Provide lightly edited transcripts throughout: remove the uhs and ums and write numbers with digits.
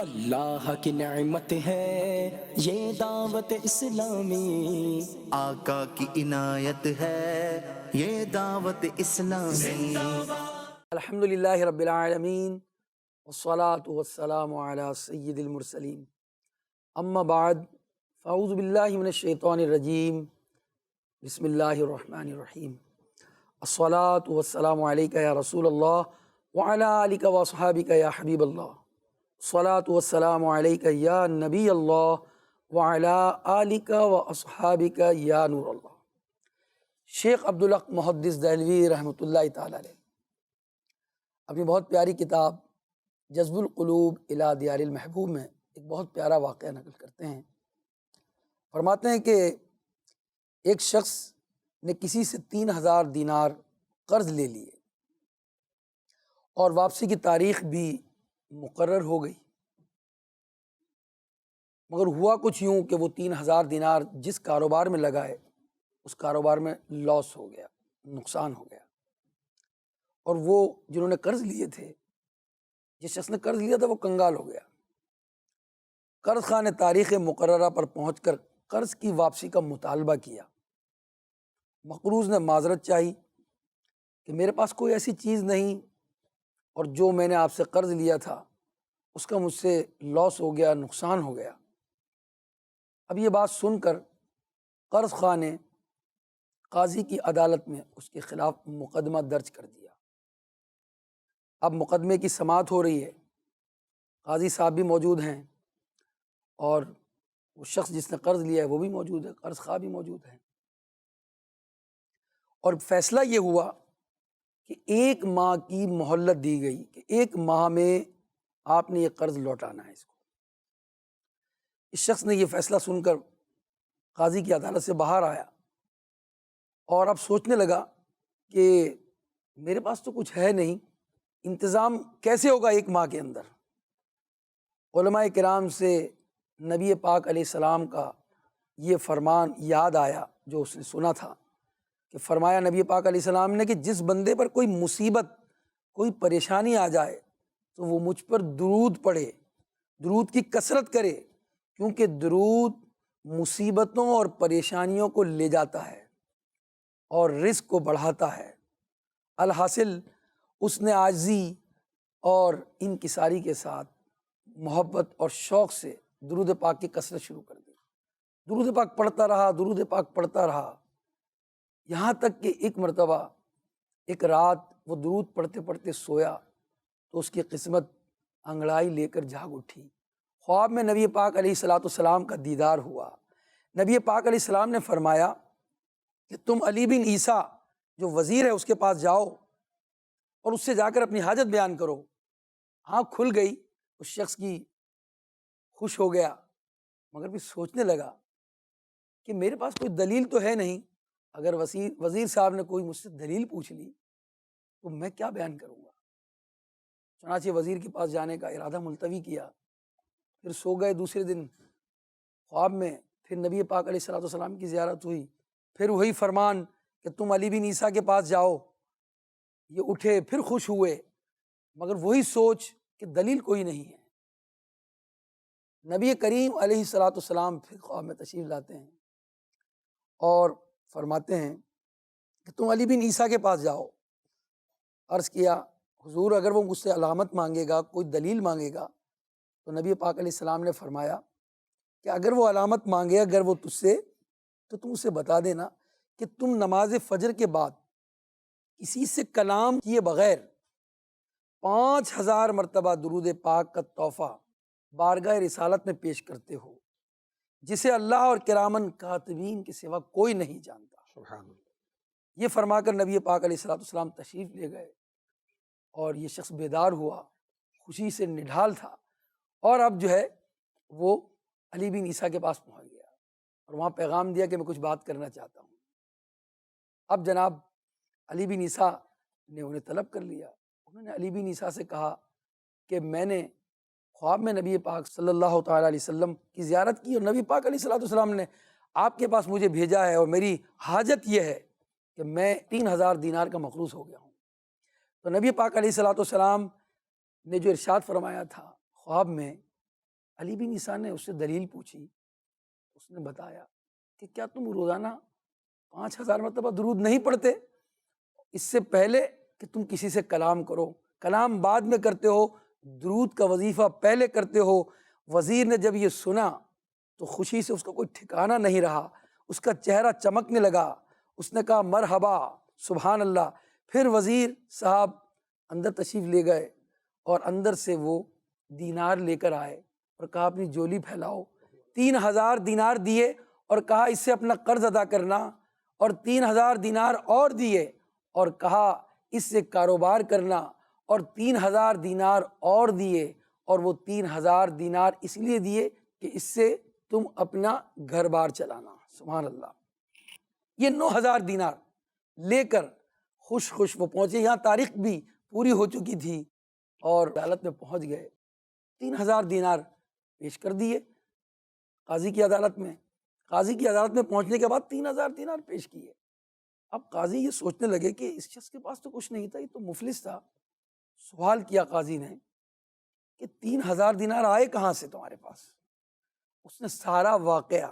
اللہ کی نعمت ہے یہ دعوت اسلامی، آقا کی عنایت ہے یہ دعوت اسلامی۔ الحمدللہ رب العالمین والصلاة والسلام علی سید المرسلین، اما بعد فاعوذ باللہ من الشیطان الرجیم، بسم اللہ الرحمن الرحیم۔ الصلاة والسلام علیکہ یا رسول اللہ وعلی آلک واصحابک یا حبیب اللہ، الصلاة والسلام علیکہ یا نبی اللہ وعلی آلک واصحابک یا نور اللہ۔ شیخ عبدالحق محدث دہلوی رحمۃ اللہ تعالی علیہ اپنی بہت پیاری کتاب جذب القلوب الی دیار المحبوب میں ایک بہت پیارا واقعہ نقل کرتے ہیں۔ فرماتے ہیں کہ ایک شخص نے کسی سے 3000 دینار قرض لے لیے اور واپسی کی تاریخ بھی مقرر ہو گئی، مگر ہوا کچھ یوں کہ وہ 3000 دینار جس کاروبار میں لگائے اس کاروبار میں لاس ہو گیا، نقصان ہو گیا، اور وہ جنہوں نے قرض لیے تھے، جس شخص نے قرض لیا تھا وہ کنگال ہو گیا۔ قرض خواہ نے تاریخ مقررہ پر پہنچ کر قرض کی واپسی کا مطالبہ کیا۔ مقروض نے معذرت چاہی کہ میرے پاس کوئی ایسی چیز نہیں، اور جو میں نے آپ سے قرض لیا تھا اس کا مجھ سے لاس ہو گیا، نقصان ہو گیا۔ اب یہ بات سن کر قرض خواہ نے قاضی کی عدالت میں اس کے خلاف مقدمہ درج کر دیا۔ اب مقدمے کی سماعت ہو رہی ہے، قاضی صاحب بھی موجود ہیں اور وہ شخص جس نے قرض لیا ہے وہ بھی موجود ہے، قرض خواہ بھی موجود ہے، اور فیصلہ یہ ہوا کہ 1 ماہ کی مہلت دی گئی کہ 1 ماہ میں آپ نے یہ قرض لوٹانا ہے اس کو۔ اس شخص نے یہ فیصلہ سن کر قاضی کی عدالت سے باہر آیا اور اب سوچنے لگا کہ میرے پاس تو کچھ ہے نہیں، انتظام کیسے ہوگا 1 ماہ کے اندر۔ علماء کرام سے نبی پاک علیہ السلام کا یہ فرمان یاد آیا جو اس نے سنا تھا، کہ فرمایا نبی پاک علیہ السلام نے کہ جس بندے پر کوئی مصیبت، کوئی پریشانی آ جائے تو وہ مجھ پر درود پڑھے، درود کی کثرت کرے، کیونکہ درود مصیبتوں اور پریشانیوں کو لے جاتا ہے اور رزق کو بڑھاتا ہے۔ الحاصل اس نے عاجزی اور انکساری کے ساتھ محبت اور شوق سے درود پاک کی کثرت شروع کر دی۔ درود پاک پڑھتا رہا، درود پاک پڑھتا رہا، یہاں تک کہ ایک مرتبہ ایک رات وہ درود پڑھتے پڑھتے سویا تو اس کی قسمت انگڑائی لے کر جاگ اٹھی۔ خواب میں نبی پاک علیہ الصلاۃ والسلام کا دیدار ہوا۔ نبی پاک علیہ السلام نے فرمایا کہ تم علی بن عیسیٰ جو وزیر ہے اس کے پاس جاؤ اور اس سے جا کر اپنی حاجت بیان کرو۔ آنکھ کھل گئی اس شخص کی، خوش ہو گیا، مگر پھر سوچنے لگا کہ میرے پاس کوئی دلیل تو ہے نہیں، اگر وزیر صاحب نے کوئی مجھ سے دلیل پوچھ لی تو میں کیا بیان کروں گا۔ چنانچہ وزیر کے پاس جانے کا ارادہ ملتوی کیا، پھر سو گئے۔ دوسرے دن خواب میں پھر نبی پاک علیہ الصلوۃ والسلام کی زیارت ہوئی، پھر وہی فرمان کہ تم علی بن عیسیٰ کے پاس جاؤ۔ یہ اٹھے، پھر خوش ہوئے، مگر وہی سوچ کہ دلیل کوئی نہیں ہے۔ نبی کریم علیہ الصلوۃ والسلام پھر خواب میں تشریف لاتے ہیں اور فرماتے ہیں کہ تم علی بن عیسیٰ کے پاس جاؤ۔ عرض کیا حضور اگر وہ مجھ سے علامت مانگے گا، کوئی دلیل مانگے گا، تو نبی پاک علیہ السلام نے فرمایا کہ اگر وہ علامت مانگے، اگر وہ تجھ سے، تو تم اسے بتا دینا کہ تم نماز فجر کے بعد کسی سے کلام کیے بغیر 5000 مرتبہ درود پاک کا تحفہ بارگاہ رسالت میں پیش کرتے ہو، جسے اللہ اور کرامن کاتبین کے سوا کوئی نہیں جانتا۔ سبحان اللہ۔ یہ فرما کر نبی پاک علیہ الصلوۃ والسلام تشریف لے گئے اور یہ شخص بیدار ہوا، خوشی سے نڈھال تھا، اور اب جو ہے وہ علی بن عیسیٰ کے پاس پہنچ گیا اور وہاں پیغام دیا کہ میں کچھ بات کرنا چاہتا ہوں۔ اب جناب علی بن عیسیٰ نے انہیں طلب کر لیا۔ انہوں نے علی بن عیسیٰ سے کہا کہ میں نے خواب میں نبی پاک صلی اللہ تعالیٰ علیہ وسلم کی زیارت کی اور نبی پاک علیہ الصلوۃ والسلام نے آپ کے پاس مجھے بھیجا ہے، اور میری حاجت یہ ہے کہ میں 3000 دینار کا مقروض ہو گیا ہوں۔ تو نبی پاک علیہ الصلوۃ والسلام نے جو ارشاد فرمایا تھا خواب میں علی بن عیسیٰ نے اس سے دلیل پوچھی، اس نے بتایا کہ کیا تم روزانہ 5000 مرتبہ درود نہیں پڑھتے؟ اس سے پہلے کہ تم کسی سے کلام کرو، کلام بعد میں کرتے ہو، درود کا وظیفہ پہلے کرتے ہو۔ وزیر نے جب یہ سنا تو خوشی سے اس کا کوئی ٹھکانہ نہیں رہا، اس کا چہرہ چمکنے لگا، اس نے کہا مرحبا، سبحان اللہ۔ پھر وزیر صاحب اندر تشریف لے گئے اور اندر سے وہ دینار لے کر آئے اور کہا اپنی جولی پھیلاؤ۔ 3000 دینار دیے اور کہا اس سے اپنا قرض ادا کرنا، اور 3000 دینار اور دیے اور کہا اس سے کاروبار کرنا، اور 3000 دینار اور دیے، اور وہ 3000 دینار اس لیے دیے کہ اس سے تم اپنا گھر بار چلانا۔ سبحان اللہ۔ یہ 9000 دینار لے کر خوش خوش وہ پہنچے، یہاں تاریخ بھی پوری ہو چکی تھی، اور عدالت میں پہنچ گئے۔ 3000 دینار پیش کر دیے قاضی کی عدالت میں۔ قاضی کی عدالت میں پہنچنے کے بعد 3000 دینار پیش کیے۔ اب قاضی یہ سوچنے لگے کہ اس شخص کے پاس تو کچھ نہیں تھا، یہ تو مفلس تھا۔ سوال کیا قاضی نے کہ 3000 دینار آئے کہاں سے تمہارے پاس؟ اس نے سارا واقعہ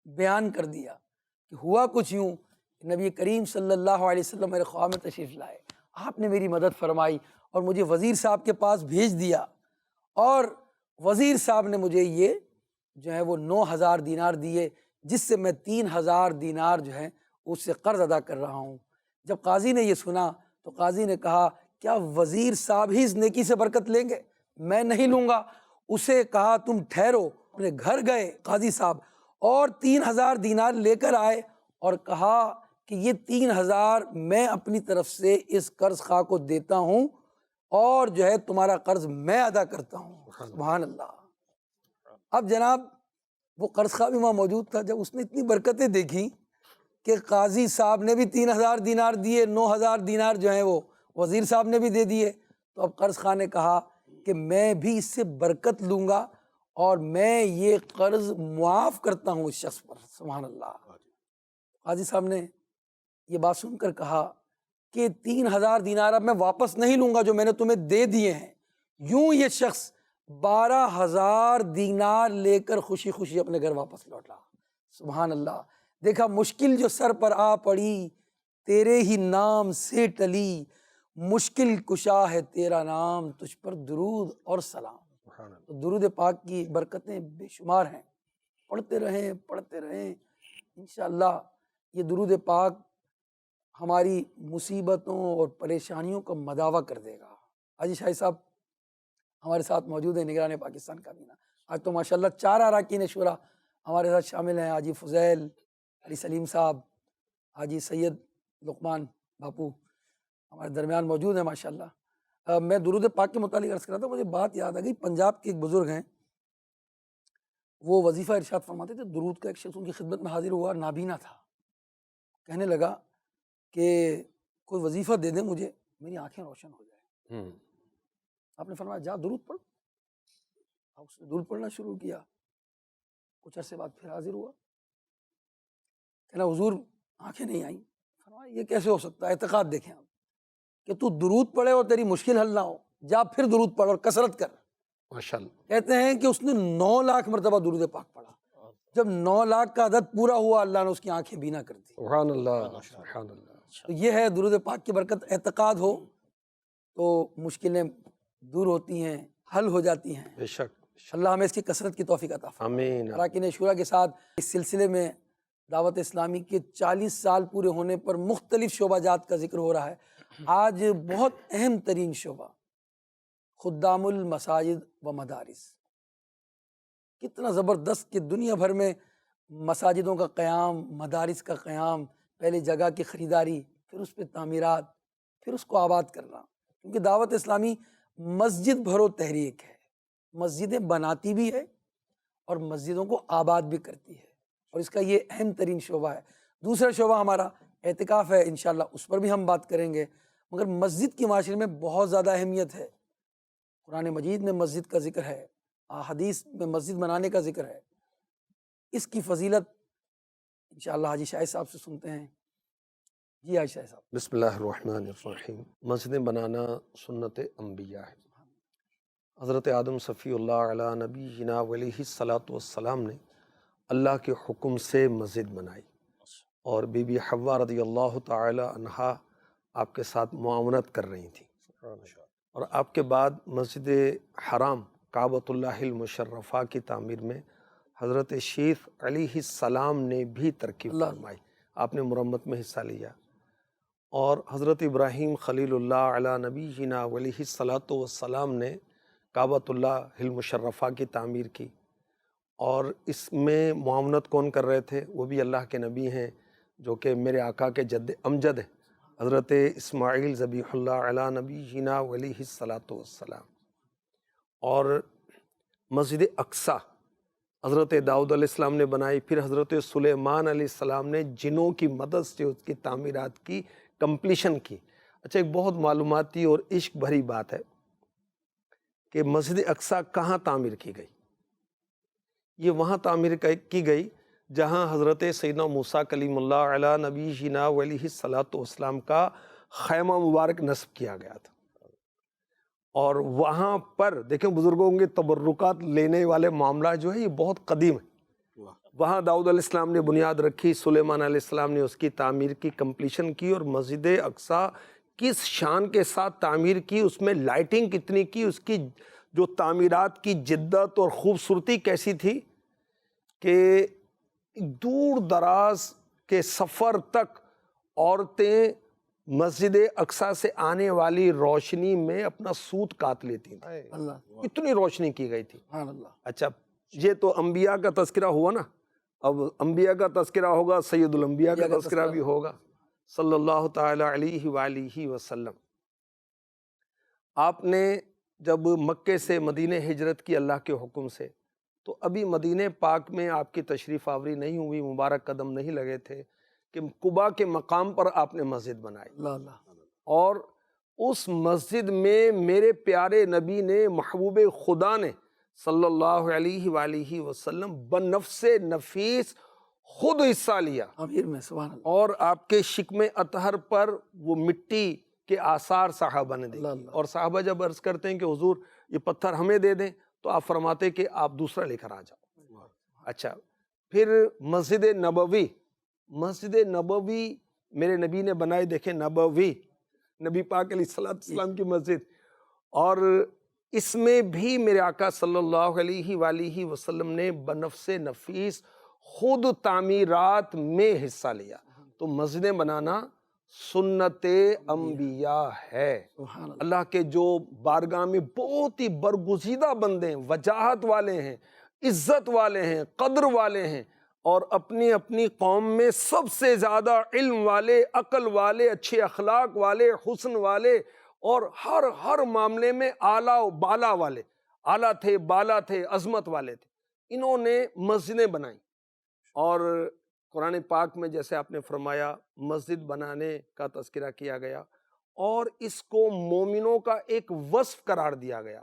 بیان کر دیا کہ ہوا کچھ یوں، نبی کریم صلی اللہ علیہ وسلم میرے خواہ میں تشریف لائے، آپ نے میری مدد فرمائی اور مجھے وزیر صاحب کے پاس بھیج دیا، اور وزیر صاحب نے مجھے یہ جو ہے وہ 9000 دینار دیے، جس سے میں 3000 دینار جو ہے اس سے قرض ادا کر رہا ہوں۔ جب قاضی نے یہ سنا تو قاضی نے کہا کیا وزیر صاحب ہی اس نیکی سے برکت لیں گے؟ میں نہیں لوں گا۔ اسے کہا تم ٹھہرو۔ اپنے گھر گئے قاضی صاحب اور 3000 دینار لے کر آئے اور کہا کہ یہ 3000 میں اپنی طرف سے اس قرض خواہ کو دیتا ہوں، اور جو ہے تمہارا قرض میں ادا کرتا ہوں۔ سبحان اللہ۔ اب جناب وہ قرض خواہ بھی وہاں موجود تھا، جب اس نے اتنی برکتیں دیکھی کہ قاضی صاحب نے بھی 3000 دینار دیے، 9000 دینار جو ہیں وہ وزیر صاحب نے بھی دے دیے، تو اب قرض خواہ نے کہا کہ میں بھی اس سے برکت لوں گا اور میں یہ قرض معاف کرتا ہوں اس شخص پر۔ سبحان اللہ۔ قاضی صاحب نے یہ بات سن کر کہا کہ 3000 دینار اب میں واپس نہیں لوں گا جو میں نے تمہیں دے دیے ہیں۔ یوں یہ شخص 12000 دینار لے کر خوشی خوشی اپنے گھر واپس لوٹا۔ سبحان اللہ۔ دیکھا مشکل جو سر پر آ پڑی، تیرے ہی نام سے ٹلی، مشکل کشا ہے تیرا نام، تجھ پر درود اور سلام۔ تو درود پاک کی برکتیں بے شمار ہیں، پڑھتے رہیں انشاءاللہ یہ درود پاک ہماری مصیبتوں اور پریشانیوں کا مداوع کر دے گا۔ حاجی شاہی صاحب ہمارے ساتھ موجود ہیں، نگران پاکستان کابینہ۔ آج تو ماشاءاللہ 4 اراکین شورا ہمارے ساتھ شامل ہیں، حاجی فضیل، علی سلیم صاحب، حاجی سید لقمان باپو ہمارے درمیان موجود ہیں ماشاءاللہ۔ میں درود پاک کے متعلق عرض کر رہا تھا، مجھے بات یاد آ گئی، پنجاب کے ایک بزرگ ہیں، وہ وظیفہ ارشاد فرماتے تھے، درود کا ایک شخص ان کی خدمت میں حاضر ہوا، نابینا تھا، کہنے لگا کہ کوئی وظیفہ دے دیں مجھے، میری آنکھیں روشن ہو جائیں۔ آپ نے فرمایا جا درود پڑھ۔ اب اس نے درود پڑھنا شروع کیا، کچھ عرصے بعد پھر حاضر ہوا، کہنا حضور آنکھیں نہیں آئیں۔ فرمایا یہ کیسے ہو سکتا ہے؟ اعتقاد دیکھیں آپ کہ تو درود پڑھے اور تیری مشکل حل نہ ہو، جا پھر درود پڑھ اور کثرت کر۔ ماشاءاللہ۔ کہتے ہیں کہ اس نے 9 لاکھ مرتبہ درود پاک پڑھا۔ جب 9 لاکھ کا عدد پورا ہوا، اللہ نے اس کی آنکھیں بینا کر دی۔ سبحان اللہ، سبحان اللہ۔ تو یہ ہے درود پاک کی برکت۔ اعتقاد ہو تو مشکلیں دور ہوتی ہیں، حل ہو جاتی ہیں۔ بے شک۔ اللہ ہمیں اس کی کثرت کی توفیق عطا فرمائے۔ آمین۔ اراکین شورا کے ساتھ اس سلسلے میں دعوت اسلامی کے 40 سال پورے ہونے پر مختلف شعبہ جات کا ذکر ہو رہا ہے۔ آج بہت اہم ترین شعبہ خدام المساجد و مدارس، کتنا زبردست کہ دنیا بھر میں مساجدوں کا قیام، مدارس کا قیام، پہلے جگہ کی خریداری، پھر اس پہ تعمیرات، پھر اس کو آباد کرنا، کیونکہ دعوت اسلامی مسجد بھرو تحریک ہے، مسجدیں بناتی بھی ہے اور مسجدوں کو آباد بھی کرتی ہے، اور اس کا یہ اہم ترین شعبہ ہے۔ دوسرا شعبہ ہمارا اعتکاف ہے، انشاءاللہ اس پر بھی ہم بات کریں گے، مگر مسجد کی معاشرے میں بہت زیادہ اہمیت ہے۔ قرآن مجید میں مسجد کا ذکر ہے، احادیث میں مسجد بنانے کا ذکر ہے۔ اس کی فضیلت انشاءاللہ حاجی شاہد صاحب سے سنتے ہیں۔ جی حاجی شاہد صاحب۔ بسم اللہ الرحمن الرحیم۔ مسجدیں بنانا سنت انبیاء ہے، حضرت آدم صفی اللہ علیہ نبینا علیہ الصلاۃ والسلام نے اللہ کے حکم سے مسجد بنائی، اور بی بی حوا رضی اللہ تعالی عنہا آپ کے ساتھ معاونت کر رہی تھیں، اور آپ کے بعد مسجد حرام کعبۃ اللہ المشرفہ کی تعمیر میں حضرت شیخ علیہ السلام نے بھی ترکیب فرمائی، آپ نے مرمت میں حصہ لیا، اور حضرت ابراہیم خلیل اللہ علیہ نبینا علیہ الصلاۃ والسلام نے کعبۃ اللہ المشرفہ کی تعمیر کی، اور اس میں معاونت کون کر رہے تھے؟ وہ بھی اللہ کے نبی ہیں جو کہ میرے آقا کے جد امجد ہیں، حضرت اسماعیل ذبیح اللہ علیہ نبینا علیہ الصلاۃ والسلام۔ اور مسجد اقصیٰ حضرت داؤد علیہ السلام نے بنائی، پھر حضرت سلیمان علیہ السلام نے جنوں کی مدد سے اس کی تعمیرات کی کمپلیشن کی۔ اچھا، ایک بہت معلوماتی اور عشق بھری بات ہے کہ مسجد اقصیٰ کہاں تعمیر کی گئی؟ یہ وہاں تعمیر کی گئی جہاں حضرت سیدنا موسیٰ کلیم اللہ علیہ نبینا علیہ الصلاۃ والسلام کا خیمہ مبارک نصب کیا گیا تھا، اور وہاں پر دیکھیں بزرگوں کے تبرکات لینے والے معاملات جو ہے یہ بہت قدیم ہے۔ وہاں داؤد علیہ السلام نے بنیاد رکھی، سلیمان علیہ السلام نے اس کی تعمیر کی کمپلیشن کی، اور مسجد اقصیٰ کس شان کے ساتھ تعمیر کی، اس میں لائٹنگ کتنی کی، اس کی جو تعمیرات کی جدت اور خوبصورتی کیسی تھی کہ دور دراز کے سفر تک عورتیں مسجد اقصیٰ سے آنے والی روشنی میں اپنا سوت کاٹ لیتی تھیں، اتنی روشنی کی گئی تھی۔ اچھا، یہ تو انبیاء کا تذکرہ ہوا نا، اب انبیاء کا تذکرہ ہوگا، سید الانبیاء کا تذکرہ بھی ہوگا صلی اللہ تعالی علیہ وآلہ وسلم۔ آپ نے جب مکے سے مدینہ ہجرت کی اللہ کے حکم سے، تو ابھی مدینہ پاک میں آپ کی تشریف آوری نہیں ہوئی، مبارک قدم نہیں لگے تھے کہ قباء کے مقام پر آپ نے مسجد بنائی، اور اس مسجد میں میرے پیارے نبی نے، محبوب خدا نے صلی اللہ علیہ وآلہ وسلم بنفس نفیس خود حصہ لیا، اور آپ کے شکم اطہر پر وہ مٹی کے آثار صحابہ نے دیکھے، اور صحابہ جب عرض کرتے ہیں کہ حضور یہ پتھر ہمیں دے دیں، تو آپ فرماتے کہ آپ دوسرا لے کر آ جاؤ۔ اچھا، پھر مسجد نبوی میرے نبی نے بنائی، دیکھیں نبوی، نبی پاک علیہ السلام کی مسجد، اور اس میں بھی میرے آقا صلی اللہ علیہ وآلہ وسلم نے بنفس نفیس خود تعمیرات میں حصہ لیا۔ تو مسجدیں بنانا سنت انبیاء ہے۔ اللہ کے جو بارگاہ میں بہت ہی برگزیدہ بندے ہیں، وجاہت والے ہیں، عزت والے ہیں، قدر والے ہیں، اور اپنی اپنی قوم میں سب سے زیادہ علم والے، عقل والے، اچھے اخلاق والے، حسن والے، اور ہر معاملے میں اعلیٰ و بالا والے، اعلیٰ تھے، بالا تھے، عظمت والے تھے، انہوں نے مسجدیں بنائیں۔ اور قرآن پاک میں جیسے آپ نے فرمایا مسجد بنانے کا تذکرہ کیا گیا، اور اس کو مومنوں کا ایک وصف قرار دیا گیا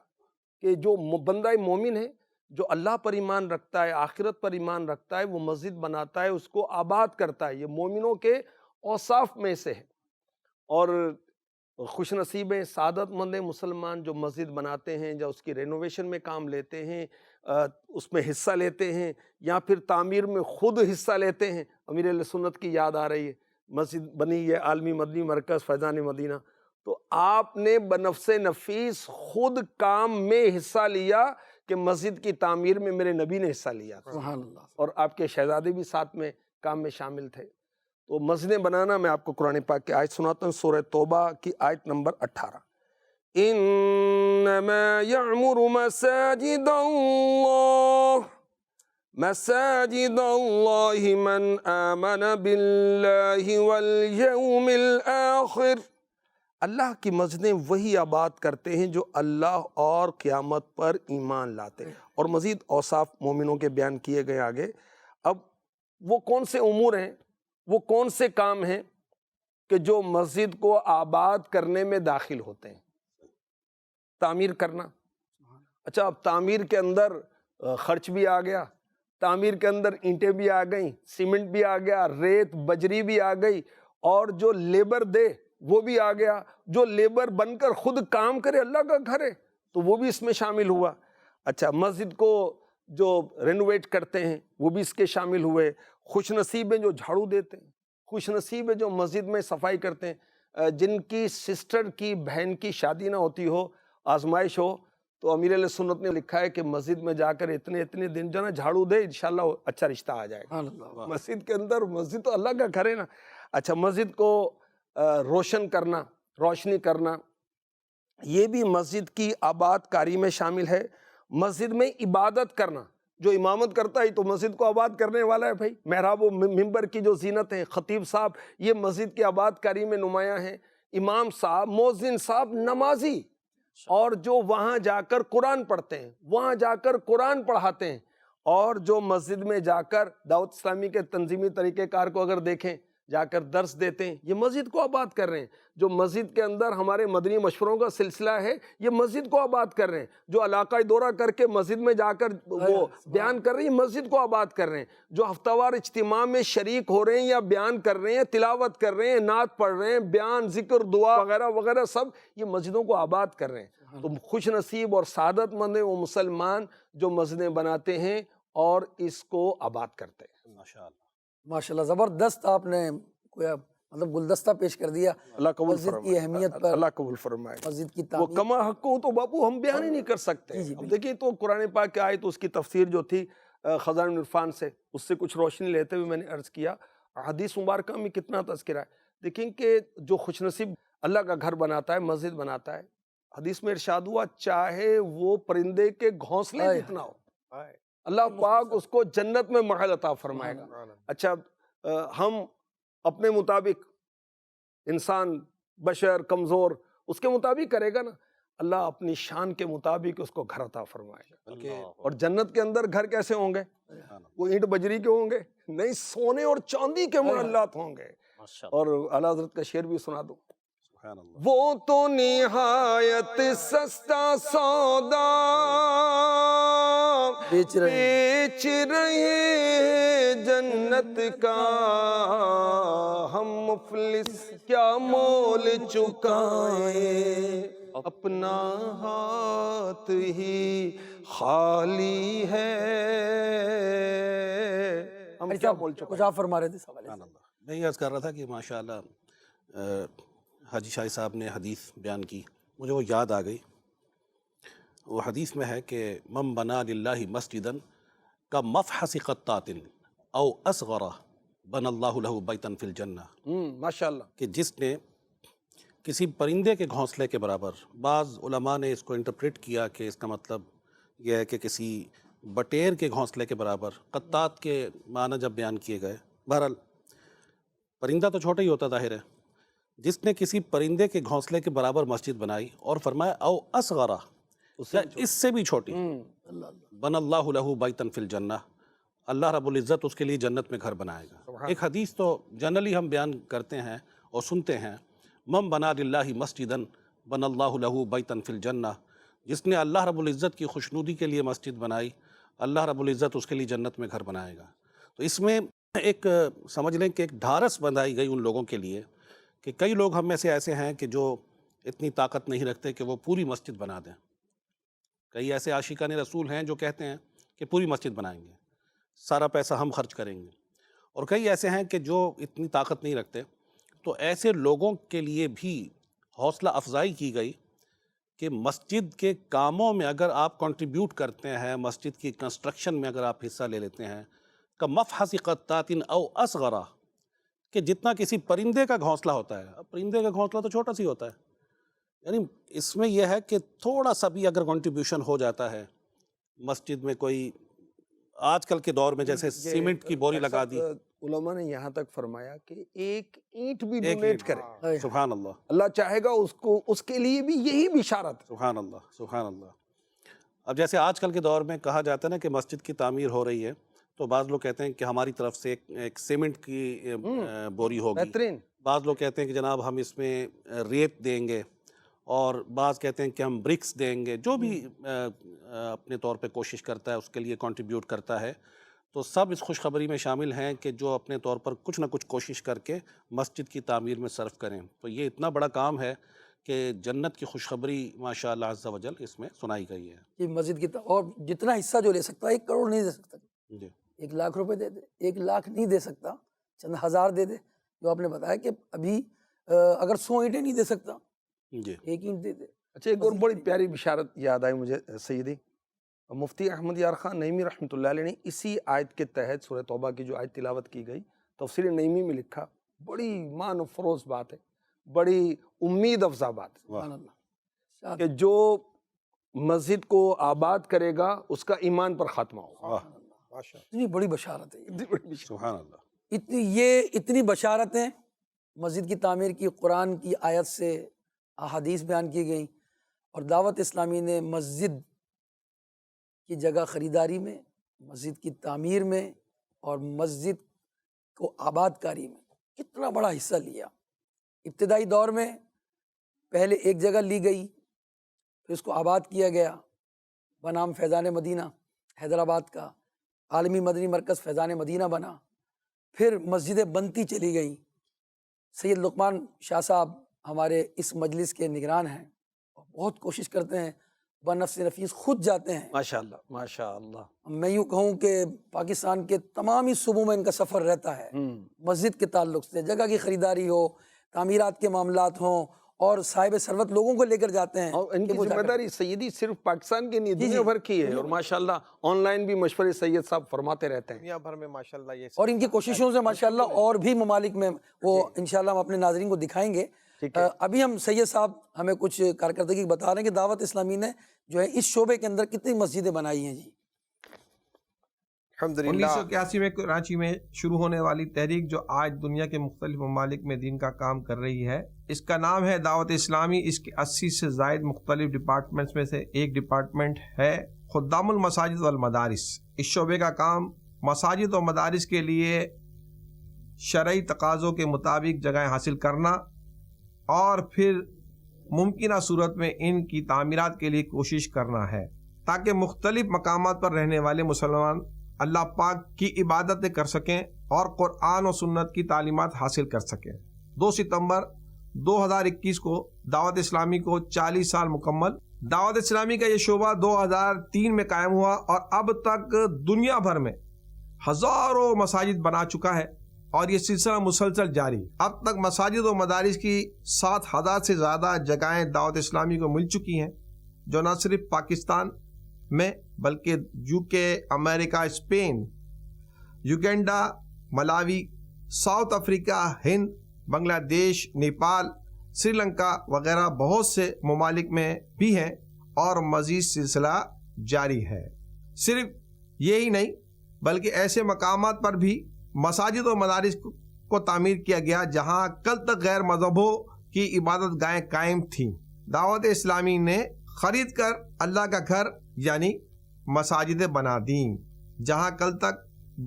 کہ جو بندہ مومن ہے، جو اللہ پر ایمان رکھتا ہے، آخرت پر ایمان رکھتا ہے، وہ مسجد بناتا ہے، اس کو آباد کرتا ہے، یہ مومنوں کے اوصاف میں سے ہے۔ اور خوش نصیب ہیں، سعادت مند ہیں مسلمان جو مسجد بناتے ہیں، یا اس کی رینوویشن میں کام لیتے ہیں، اس میں حصہ لیتے ہیں، یا پھر تعمیر میں خود حصہ لیتے ہیں۔ امیر اہل سنت کی یاد آ رہی ہے، مسجد بنی ہے عالمی مدنی مرکز فیضان مدینہ، تو آپ نے بنفس نفیس خود کام میں حصہ لیا کہ مسجد کی تعمیر میں میرے نبی نے حصہ لیا، اور آپ کے شہزادے بھی ساتھ میں کام میں شامل تھے۔ تو مسجدیں بنانا، میں آپ کو قرآن پاک کی آیت سناتا ہوں، سورہ توبہ کی آیت نمبر 18۔ انما یعمر مساجد اللہ من آمن باللہ والیوم الآخر۔ اللہ کی مسجدیں وہی آباد کرتے ہیں جو اللہ اور قیامت پر ایمان لاتے ہیں۔ اور مزید اوصاف مومنوں کے بیان کیے گئے آگے۔ اب وہ کون سے امور ہیں، وہ کون سے کام ہیں کہ جو مسجد کو آباد کرنے میں داخل ہوتے ہیں؟ تعمیر کرنا۔ اچھا، اب تعمیر کے اندر خرچ بھی آ گیا، تعمیر کے اندر اینٹیں بھی آ گئیں، سیمنٹ بھی آ گیا، ریت بجری بھی آ گئی، اور جو لیبر دے وہ بھی آ گیا، جو لیبر بن کر خود کام کرے، اللہ کا گھر ہے، تو وہ بھی اس میں شامل ہوا. اچھا مسجد کو جو رینوویٹ کرتے ہیں وہ بھی اس کے شامل ہوئے. خوش نصیب ہیں جو جھاڑو دیتے ہیں, خوش نصیب ہیں جو مسجد میں صفائی کرتے ہیں, جن کی سسٹر کی بہن کی شادی نہ ہوتی ہو, آزمائش ہو, تو امیر علیہ سنت نے لکھا ہے کہ مسجد میں جا کر اتنے دن جو ہے نا جھاڑو دے, انشاءاللہ اچھا رشتہ آ جائے گا. مسجد کے اندر, مسجد تو اللہ کا گھر ہے نا. اچھا مسجد کو روشن کرنا, روشنی کرنا, یہ بھی مسجد کی آباد کاری میں شامل ہے. مسجد میں عبادت کرنا, جو امامت کرتا ہے تو مسجد کو آباد کرنے والا ہے بھائی. محراب و ممبر کی جو زینت ہے, خطیب صاحب یہ مسجد کی آباد کاری میں نمایاں ہیں. امام صاحب, مؤذن صاحب, نمازی, اور جو وہاں جا کر قرآن پڑھتے ہیں, وہاں جا کر قرآن پڑھاتے ہیں, اور جو مسجد میں جا کر دعوت اسلامی کے تنظیمی طریقہ کار کو اگر دیکھیں جا کر درس دیتے ہیں, یہ مسجد کو آباد کر رہے ہیں. جو مسجد کے اندر ہمارے مدنی مشوروں کا سلسلہ ہے یہ مسجد کو آباد کر رہے ہیں. جو علاقائی دورہ کر کے مسجد میں جا کر وہ بیان کر رہے ہیں مسجد کو آباد کر رہے ہیں. جو ہفتہ وار اجتماع میں شریک ہو رہے ہیں یا بیان کر رہے ہیں, تلاوت کر رہے ہیں, نعت پڑھ رہے ہیں, بیان, ذکر, دعا وغیرہ وغیرہ, سب یہ مسجدوں کو آباد کر رہے ہیں. تو خوش نصیب اور سعادت مند ہیں وہ مسلمان جو مسجدیں بناتے ہیں اور اس کو آباد کرتے ہیں. ماشاءاللہ ماشاءاللہ زبردست آپ نے مطلب گلدستہ پیش کر دیا اللہ قبول مسجد کی فرمائے, اہمیت پر, اللہ قبول فرمائے. مسجد کی وہ تعمیر. کما حق ہو تو باپو ہم بیان ہی نہیں کر سکتے. اب دیکھیے تو قرآن پاک کی آیت, اس کی تفسیر جو تھی خزائن العرفان سے, اس سے کچھ روشنی لیتے ہوئے میں نے عرض کیا حدیث مبارکہ میں کتنا تذکرہ ہے. دیکھیں کہ جو خوش نصیب اللہ کا گھر بناتا ہے, مسجد بناتا ہے, حدیث میں ارشاد ہوا چاہے وہ پرندے کے گھونسلے جتنا ہو, اللہ پاک اس کو جنت میں محل عطا فرمائے گا. اچھا ہم اپنے مطابق, انسان بشر کمزور, اس کے مطابق کرے گا نا, اللہ اپنی شان کے مطابق اس کو گھر عطا فرمائے گا. اور جنت کے اندر گھر کیسے ہوں گے؟ وہ اینٹ بجری کے ہوں گے نہیں, سونے اور چاندی کے محلات ہوں گے. اور اعلیٰ حضرت کا شعر بھی سنا دوں. وہ تو نہایت سستا سودا بیچ رہے جنت کا, ہم مفلس کیا مول چکائیں, اپنا ہاتھ ہی خالی ہے. ہم کیا بول چکے؟ کچھ آپ فرما رہے تھے سوال. میں یہ عرض کر رہا تھا کہ ماشاءاللہ حاجی شاہی صاحب نے حدیث بیان کی, مجھے وہ یاد آ گئی. وہ حدیث میں ہے کہ من بنا للہ مسجداً کا مفحص قطات او اصغر بن اللہ لہ بیتا فی الجنہ. ماشاءاللہ. کہ جس نے کسی پرندے کے گھونسلے کے برابر, بعض علماء نے اس کو انٹرپریٹ کیا کہ اس کا مطلب یہ ہے کہ کسی بٹیر کے گھونسلے کے برابر, قطات کے معنی جب بیان کیے گئے. بہرحال پرندہ تو چھوٹا ہی ہوتا ظاہر ہے, جس نے کسی پرندے کے گھونسلے کے برابر مسجد بنائی, اور فرمایا او اصغرا, اس سے بھی چھوٹی, بن اللہ لہ بیتا فی الجنہ, اللہ رب العزت اس کے لیے جنت میں گھر بنائے گا. ایک حدیث تو جنرلی ہم بیان کرتے ہیں اور سنتے ہیں, من بنا للہ مسجداً بن اللہ لہ بیتا فی الجنہ, جس نے اللہ رب العزت کی خوشنودی کے لیے مسجد بنائی, اللہ رب العزت اس کے لیے جنت میں گھر بنائے گا. تو اس میں ایک سمجھ لیں کہ ایک ڈھارس بندھائی گئی ان لوگوں کے لیے کہ کئی لوگ ہم میں سے ایسے ہیں کہ جو اتنی طاقت نہیں رکھتے کہ وہ پوری مسجد بنا دیں. کئی ایسے عاشقان رسول ہیں جو کہتے ہیں کہ پوری مسجد بنائیں گے, سارا پیسہ ہم خرچ کریں گے. اور کئی ایسے ہیں کہ جو اتنی طاقت نہیں رکھتے. تو ایسے لوگوں کے لیے بھی حوصلہ افزائی کی گئی کہ مسجد کے کاموں میں اگر آپ کنٹریبیوٹ کرتے ہیں, مسجد کی کنسٹرکشن میں اگر آپ حصہ لے لیتے ہیں, کا مفحص قطات او اصغرا, کہ جتنا کسی پرندے کا گھونسلہ ہوتا ہے. اب پرندے کا گھونسلہ تو چھوٹا سی ہوتا ہے, یعنی اس میں یہ ہے کہ تھوڑا سا بھی اگر کنٹریبیوشن ہو جاتا ہے مسجد میں, کوئی آج کل کے دور میں جیسے سیمنٹ کی بوری لگا دی, علماء نے یہاں تک فرمایا کہ ایک اینٹ بھی ڈونیٹ کرے, سبحان اللہ, اللہ چاہے گا اس کو, اس کے لیے بھی یہی بشارت. سبحان اللہ, سبحان اللہ. اب جیسے آج کل کے دور میں کہا جاتا ہے نا کہ مسجد کی تعمیر ہو رہی ہے, تو بعض لوگ کہتے ہیں کہ ہماری طرف سے ایک سیمنٹ کی بوری ہوگی, بہترین. بعض لوگ کہتے ہیں کہ جناب ہم اس میں ریت دیں گے, اور بعض کہتے ہیں کہ ہم برکس دیں گے. جو بھی اپنے طور پہ کوشش کرتا ہے اس کے لیے کنٹریبیوٹ کرتا ہے, تو سب اس خوشخبری میں شامل ہیں کہ جو اپنے طور پر کچھ نہ کچھ کوشش کر کے مسجد کی تعمیر میں صرف کریں. تو یہ اتنا بڑا کام ہے کہ جنت کی خوشخبری ماشاء اللہ عز و جل اس میں سنائی گئی ہے. کہ مسجد کی اور جتنا حصہ جو لے سکتا ہے 1 کروڑ نہیں دے سکتا، جی 1 لاکھ روپے دے دے، 1 لاکھ نہیں دے سکتا، چند ہزار دے دے. جو آپ نے بتایا کہ ابھی اگر 100 اینٹیں نہیں دے سکتا، جی 1 اینٹ دے دے. اچھا ایک اور بڑی پیاری بشارت یاد آئی مجھے سیدی، مفتی احمد یار خان نعیمی رحمۃ اللہ علیہ نے اسی آیت کے تحت سورہ توبہ کی جو آیت تلاوت کی گئی، تفسیر نعیمی میں لکھا، بڑی مان فروز بات ہے، بڑی امید افزا بات ہے سبحان اللہ. کہ جو مسجد کو آباد کرے گا اس کا ایمان پر خاتمہ ہوگا. اتنی بڑی بشارت ہے یہ. سبحان اللہ. اتنی بشارتیں مسجد کی تعمیر کی قرآن کی آیت سے احادیث بیان کی گئیں، اور دعوت اسلامی نے مسجد کی جگہ خریداری میں، مسجد کی تعمیر میں اور مسجد کو آباد کاری میں کتنا بڑا حصہ لیا. ابتدائی دور میں پہلے ایک جگہ لی گئی، پھر اس کو آباد کیا گیا بنام فیضان مدینہ حیدرآباد کا، عالمی مدنی مرکز فیضان مدینہ بنا، پھر مسجدیں بنتی چلی گئیں. سید لقمان شاہ صاحب ہمارے اس مجلس کے نگران ہیں اور بہت کوشش کرتے ہیں، بنفس نفیس خود جاتے ہیں. ماشاءاللہ ماشاءاللہ. میں یوں کہوں کہ پاکستان کے تمام ہی صوبوں میں ان کا سفر رہتا ہے مسجد کے تعلق سے، جگہ کی خریداری ہو، تعمیرات کے معاملات ہوں، اور صاحب ثروت لوگوں کو لے کر جاتے ہیں. اور ان کی ذمہ داری سیدی صرف پاکستان کی نہیں، دنیا بھر کی ہے، اور ماشاءاللہ آن لائن بھی مشورے سید صاحب فرماتے رہتے ہیں دنیا بھر میں ماشاءاللہ یہ اور ان کی کوششوں سے ماشاءاللہ اور بھی ممالک میں وہ انشاءاللہ ہم اپنے ناظرین کو دکھائیں گے. ابھی ہم سید صاحب ہمیں کچھ کارکردگی بتا رہے ہیں کہ دعوت اسلامی نے جو ہے اس شعبے کے اندر کتنی مسجدیں بنائی ہیں. جی الحمدللہ 1981 میں کراچی میں شروع ہونے والی تحریک جو آج دنیا کے مختلف ممالک میں دین کا کام کر رہی ہے، اس کا نام ہے دعوت اسلامی. اس کے 80 سے زائد مختلف ڈپارٹمنٹس میں سے ایک ڈپارٹمنٹ ہے خدام المساجد والمدارس. اس شعبے کا کام مساجد و مدارس کے لیے شرعی تقاضوں کے مطابق جگہیں حاصل کرنا اور پھر ممکنہ صورت میں ان کی تعمیرات کے لیے کوشش کرنا ہے، تاکہ مختلف مقامات پر رہنے والے مسلمان اللہ پاک کی عبادتیں کر سکیں اور قرآن و سنت کی تعلیمات حاصل کر سکیں. 2 ستمبر 2021 کو دعوت اسلامی کو 40 سال مکمل. دعوت اسلامی کا یہ شعبہ 2003 میں قائم ہوا اور اب تک دنیا بھر میں ہزاروں مساجد بنا چکا ہے اور یہ سلسلہ مسلسل جاری. اب تک مساجد و مدارس کی 7,000 سے زیادہ جگہیں دعوت اسلامی کو مل چکی ہیں، جو نہ صرف پاکستان میں بلکہ UK، امریکہ، اسپین، یوگینڈا، ملاوی، ساؤتھ افریقہ، ہند، بنگلہ دیش، نیپال، سری لنکا وغیرہ بہت سے ممالک میں بھی ہیں اور مزید سلسلہ جاری ہے. صرف یہی نہیں بلکہ ایسے مقامات پر بھی مساجد و مدارس کو تعمیر کیا گیا جہاں کل تک غیر مذہبوں کی عبادت گاہیں قائم تھیں. دعوت اسلامی نے خرید کر اللہ کا گھر یعنی مساجدیں بنا دیں. جہاں کل تک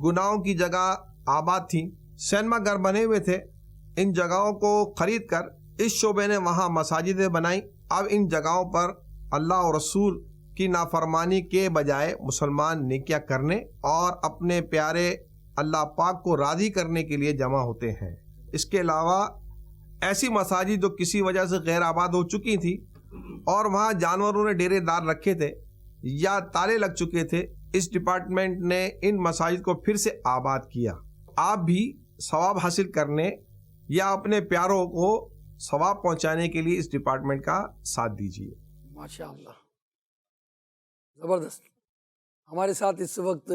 گناہوں کی جگہ آباد تھیں، سینما گھر بنے ہوئے تھے، ان جگہوں کو خرید کر اس شعبے نے وہاں مساجدیں بنائیں. اب ان جگہوں پر اللہ اور رسول کی نافرمانی کے بجائے مسلمان نیکیاں کرنے اور اپنے پیارے اللہ پاک کو راضی کرنے کے لیے جمع ہوتے ہیں. اس کے علاوہ ایسی مساجد جو کسی وجہ سے غیر آباد ہو چکی تھی اور وہاں جانوروں نے ڈیرے دار رکھے تھے یا تالے لگ چکے تھے، اس ڈپارٹمنٹ نے ان مساجد کو پھر سے آباد کیا. آپ بھی ثواب حاصل کرنے یا اپنے پیاروں کو ثواب پہنچانے کے لیے اس ڈپارٹمنٹ کا ساتھ دیجیے. ماشاء اللہ زبردست. ہمارے ساتھ اس وقت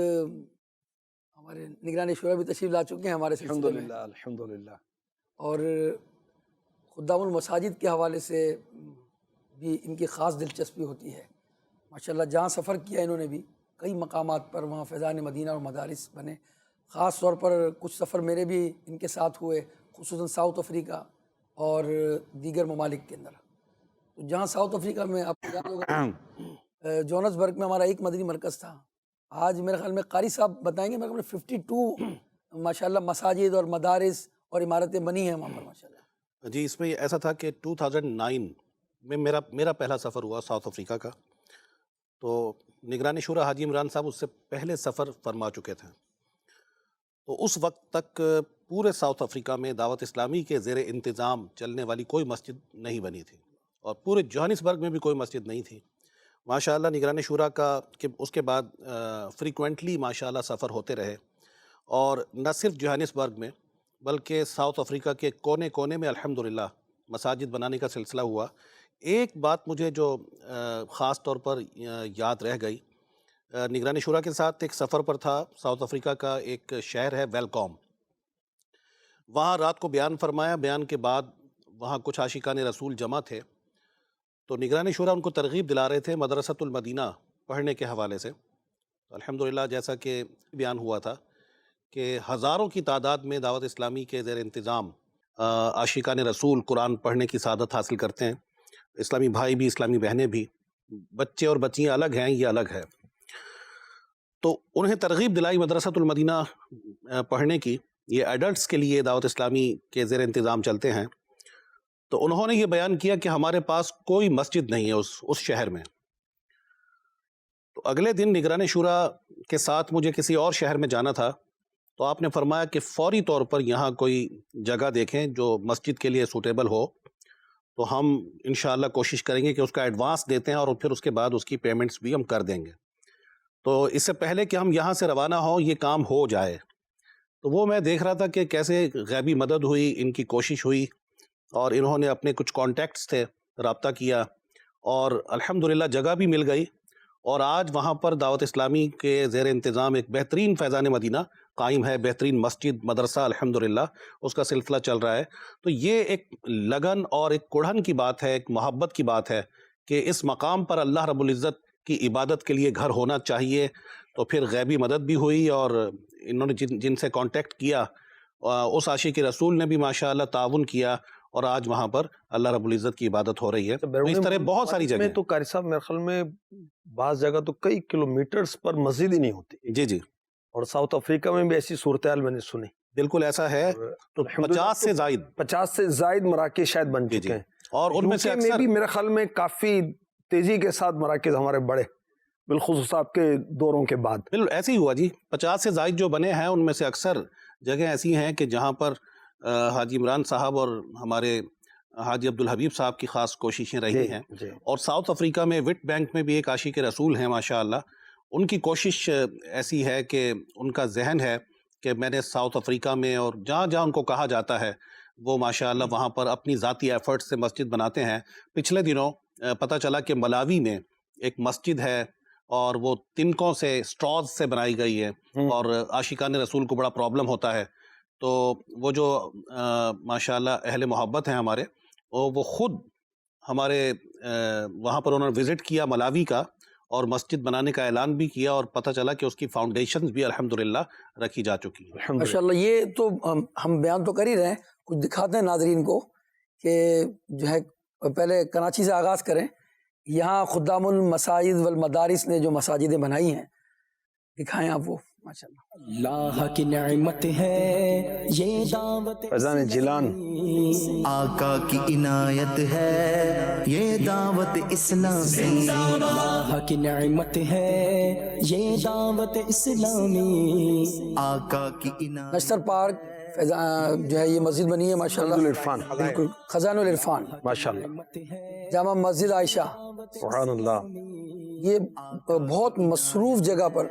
ہمارے نگرانی شعرا بھی تشریف لا چکے ہیں ہمارے سلسلے میں، الحمدللہ. اور خدام المساجد کے حوالے سے بھی ان کی خاص دلچسپی ہوتی ہے. ماشاءاللہ جہاں سفر کیا انہوں نے بھی کئی مقامات پر وہاں فیضان مدینہ اور مدارس بنے. خاص طور پر کچھ سفر میرے بھی ان کے ساتھ ہوئے، خصوصاً ساؤتھ افریقہ اور دیگر ممالک کے اندر. تو جہاں ساؤتھ افریقہ میں آپ کو یاد ہوگا جونسبرگ میں ہمارا ایک مدنی مرکز تھا. آج میرے خیال میں قاری صاحب بتائیں گے، میرے خیال میں 52 ماشاءاللہ مساجد اور مدارس اور عمارتیں بنی ہیں وہاں پر ماشاءاللہ. جی اس میں ایسا تھا کہ 2009 میں میرا پہلا سفر ہوا ساؤتھ افریقہ کا. تو نگرانی شورا حاجی عمران صاحب اس سے پہلے سفر فرما چکے تھے. تو اس وقت تک پورے ساؤتھ افریقہ میں دعوت اسلامی کے زیر انتظام چلنے والی کوئی مسجد نہیں بنی تھی. اور پورے جوہانسبرگ میں بھی کوئی مسجد نہیں تھی. ماشاءاللہ نگران شورا کا کہ اس کے بعد فریکوینٹلی ماشاءاللہ سفر ہوتے رہے، اور نہ صرف جوہانسبرگ میں بلکہ ساؤتھ افریقہ کے کونے کونے میں الحمدللہ مساجد بنانے کا سلسلہ ہوا. ایک بات مجھے جو خاص طور پر یاد رہ گئی، نگران شورا کے ساتھ ایک سفر پر تھا. ساؤتھ افریقہ کا ایک شہر ہے ویلکوم، وہاں رات کو بیان فرمایا. بیان کے بعد وہاں کچھ عاشقان رسول جمع تھے، تو نگران شورا ان کو ترغیب دلا رہے تھے مدرسۃ المدینہ پڑھنے کے حوالے سے. الحمدللہ جیسا کہ بیان ہوا تھا کہ ہزاروں کی تعداد میں دعوت اسلامی کے زیر انتظام عاشقان رسول قرآن پڑھنے کی سعادت حاصل کرتے ہیں. اسلامی بھائی بھی، اسلامی بہنیں بھی، بچے اور بچیاں الگ ہیں، یہ الگ ہے. تو انہیں ترغیب دلائی مدرسۃ المدینہ پڑھنے کی. یہ ایڈلٹس کے لیے دعوت اسلامی کے زیر انتظام چلتے ہیں. تو انہوں نے یہ بیان کیا کہ ہمارے پاس کوئی مسجد نہیں ہے اس شہر میں. تو اگلے دن نگران شورا کے ساتھ مجھے کسی اور شہر میں جانا تھا، تو آپ نے فرمایا کہ فوری طور پر یہاں کوئی جگہ دیکھیں جو مسجد کے لیے سوٹیبل ہو، تو ہم انشاءاللہ کوشش کریں گے کہ اس کا ایڈوانس دیتے ہیں اور پھر اس کے بعد اس کی پیمنٹس بھی ہم کر دیں گے. تو اس سے پہلے کہ ہم یہاں سے روانہ ہوں یہ کام ہو جائے. تو وہ میں دیکھ رہا تھا کہ کیسے غیبی مدد ہوئی، ان کی کوشش ہوئی، اور انہوں نے اپنے کچھ کانٹیکٹس تھے رابطہ کیا، اور الحمدللہ جگہ بھی مل گئی. اور آج وہاں پر دعوت اسلامی کے زیر انتظام ایک بہترین فیضان مدینہ قائم ہے، بہترین مسجد مدرسہ الحمدللہ اس کا سلسلہ چل رہا ہے. تو یہ ایک لگن اور ایک کڑھن کی بات ہے، ایک محبت کی بات ہے کہ اس مقام پر اللہ رب العزت کی عبادت کے لیے گھر ہونا چاہیے. تو پھر غیبی مدد بھی ہوئی، اور انہوں نے جن سے کانٹیکٹ کیا اس عاشق رسول نے بھی ماشاءاللہ تعاون کیا، اور آج وہاں پر اللہ رب العزت کی عبادت ہو رہی ہے. اس طرح بہت ساری جگہیں تو قاری صاحب میرے خیال میں بعض جگہ تو کئی کلومیٹرز پر مسجد ہی نہیں ہوتی. جی جی، اور ساؤتھ افریقہ میں بھی ایسی صورتحال میں نے سنی. بالکل ایسا ہے. تو 50 سے زائد مراکز شاید بن جی چکے ہیں، اور ان میں سے UK اکثر بھی میرے خیال میں کافی تیزی کے ساتھ مراکز ہمارے بڑے، بالخصوص آپ کے دوروں کے بعد. بالکل ایسے ہی ہوا جی. 50 سے زائد جو بنے ہیں ان میں سے اکثر جگہیں ایسی ہیں کہ جہاں پر حاجی عمران صاحب اور ہمارے حاجی عبدالحبیب صاحب کی خاص کوششیں رہی ہیں. اور ساؤتھ افریقہ میں وٹ بینک میں بھی ایک عاشق رسول ہیں ماشاءاللہ. ان کی کوشش ایسی ہے کہ ان کا ذہن ہے کہ میں نے ساؤتھ افریقہ میں اور جہاں جہاں ان کو کہا جاتا ہے وہ ماشاءاللہ وہاں پر اپنی ذاتی ایفرٹ سے مسجد بناتے ہیں. پچھلے دنوں پتہ چلا کہ ملاوی میں ایک مسجد ہے اور وہ تنکوں سے، اسٹراز سے بنائی گئی ہے، اور عاشقان رسول کو بڑا پرابلم ہوتا ہے. تو وہ جو ماشاءاللہ اہل محبت ہیں ہمارے، وہ خود ہمارے وہاں پر انہوں نے وزٹ کیا ملاوی کا، اور مسجد بنانے کا اعلان بھی کیا، اور پتہ چلا کہ اس کی فاؤنڈیشنز بھی الحمدللہ رکھی جا چکی ہیں. ماشاءاللہ. یہ تو ہم بیان تو کر ہی رہے ہیں، کچھ دکھاتے ہیں ناظرین کو کہ جو ہے پہلے کراچی سے آغاز کریں. یہاں خدام المساجد والمدارس نے جو مساجدیں بنائی ہیں، دکھائیں آپ وہ. ماشاءاللہ اللہ کی نعمت ہے یہ دعوت فیضان جیلان، آقا کی عنایت ہے یہ دعوت اسلامی. اللہ کی نعمت ہے یہ دعوت اسلامی. آقا کی عنایت نشتر پارک جو ہے یہ مسجد بنی ہے ماشاءاللہ. العرفان، بالکل خزان العرفان، ماشاءاللہ، جامع مسجد عائشہ. سبحان اللہ. یہ بہت مصروف جگہ پر،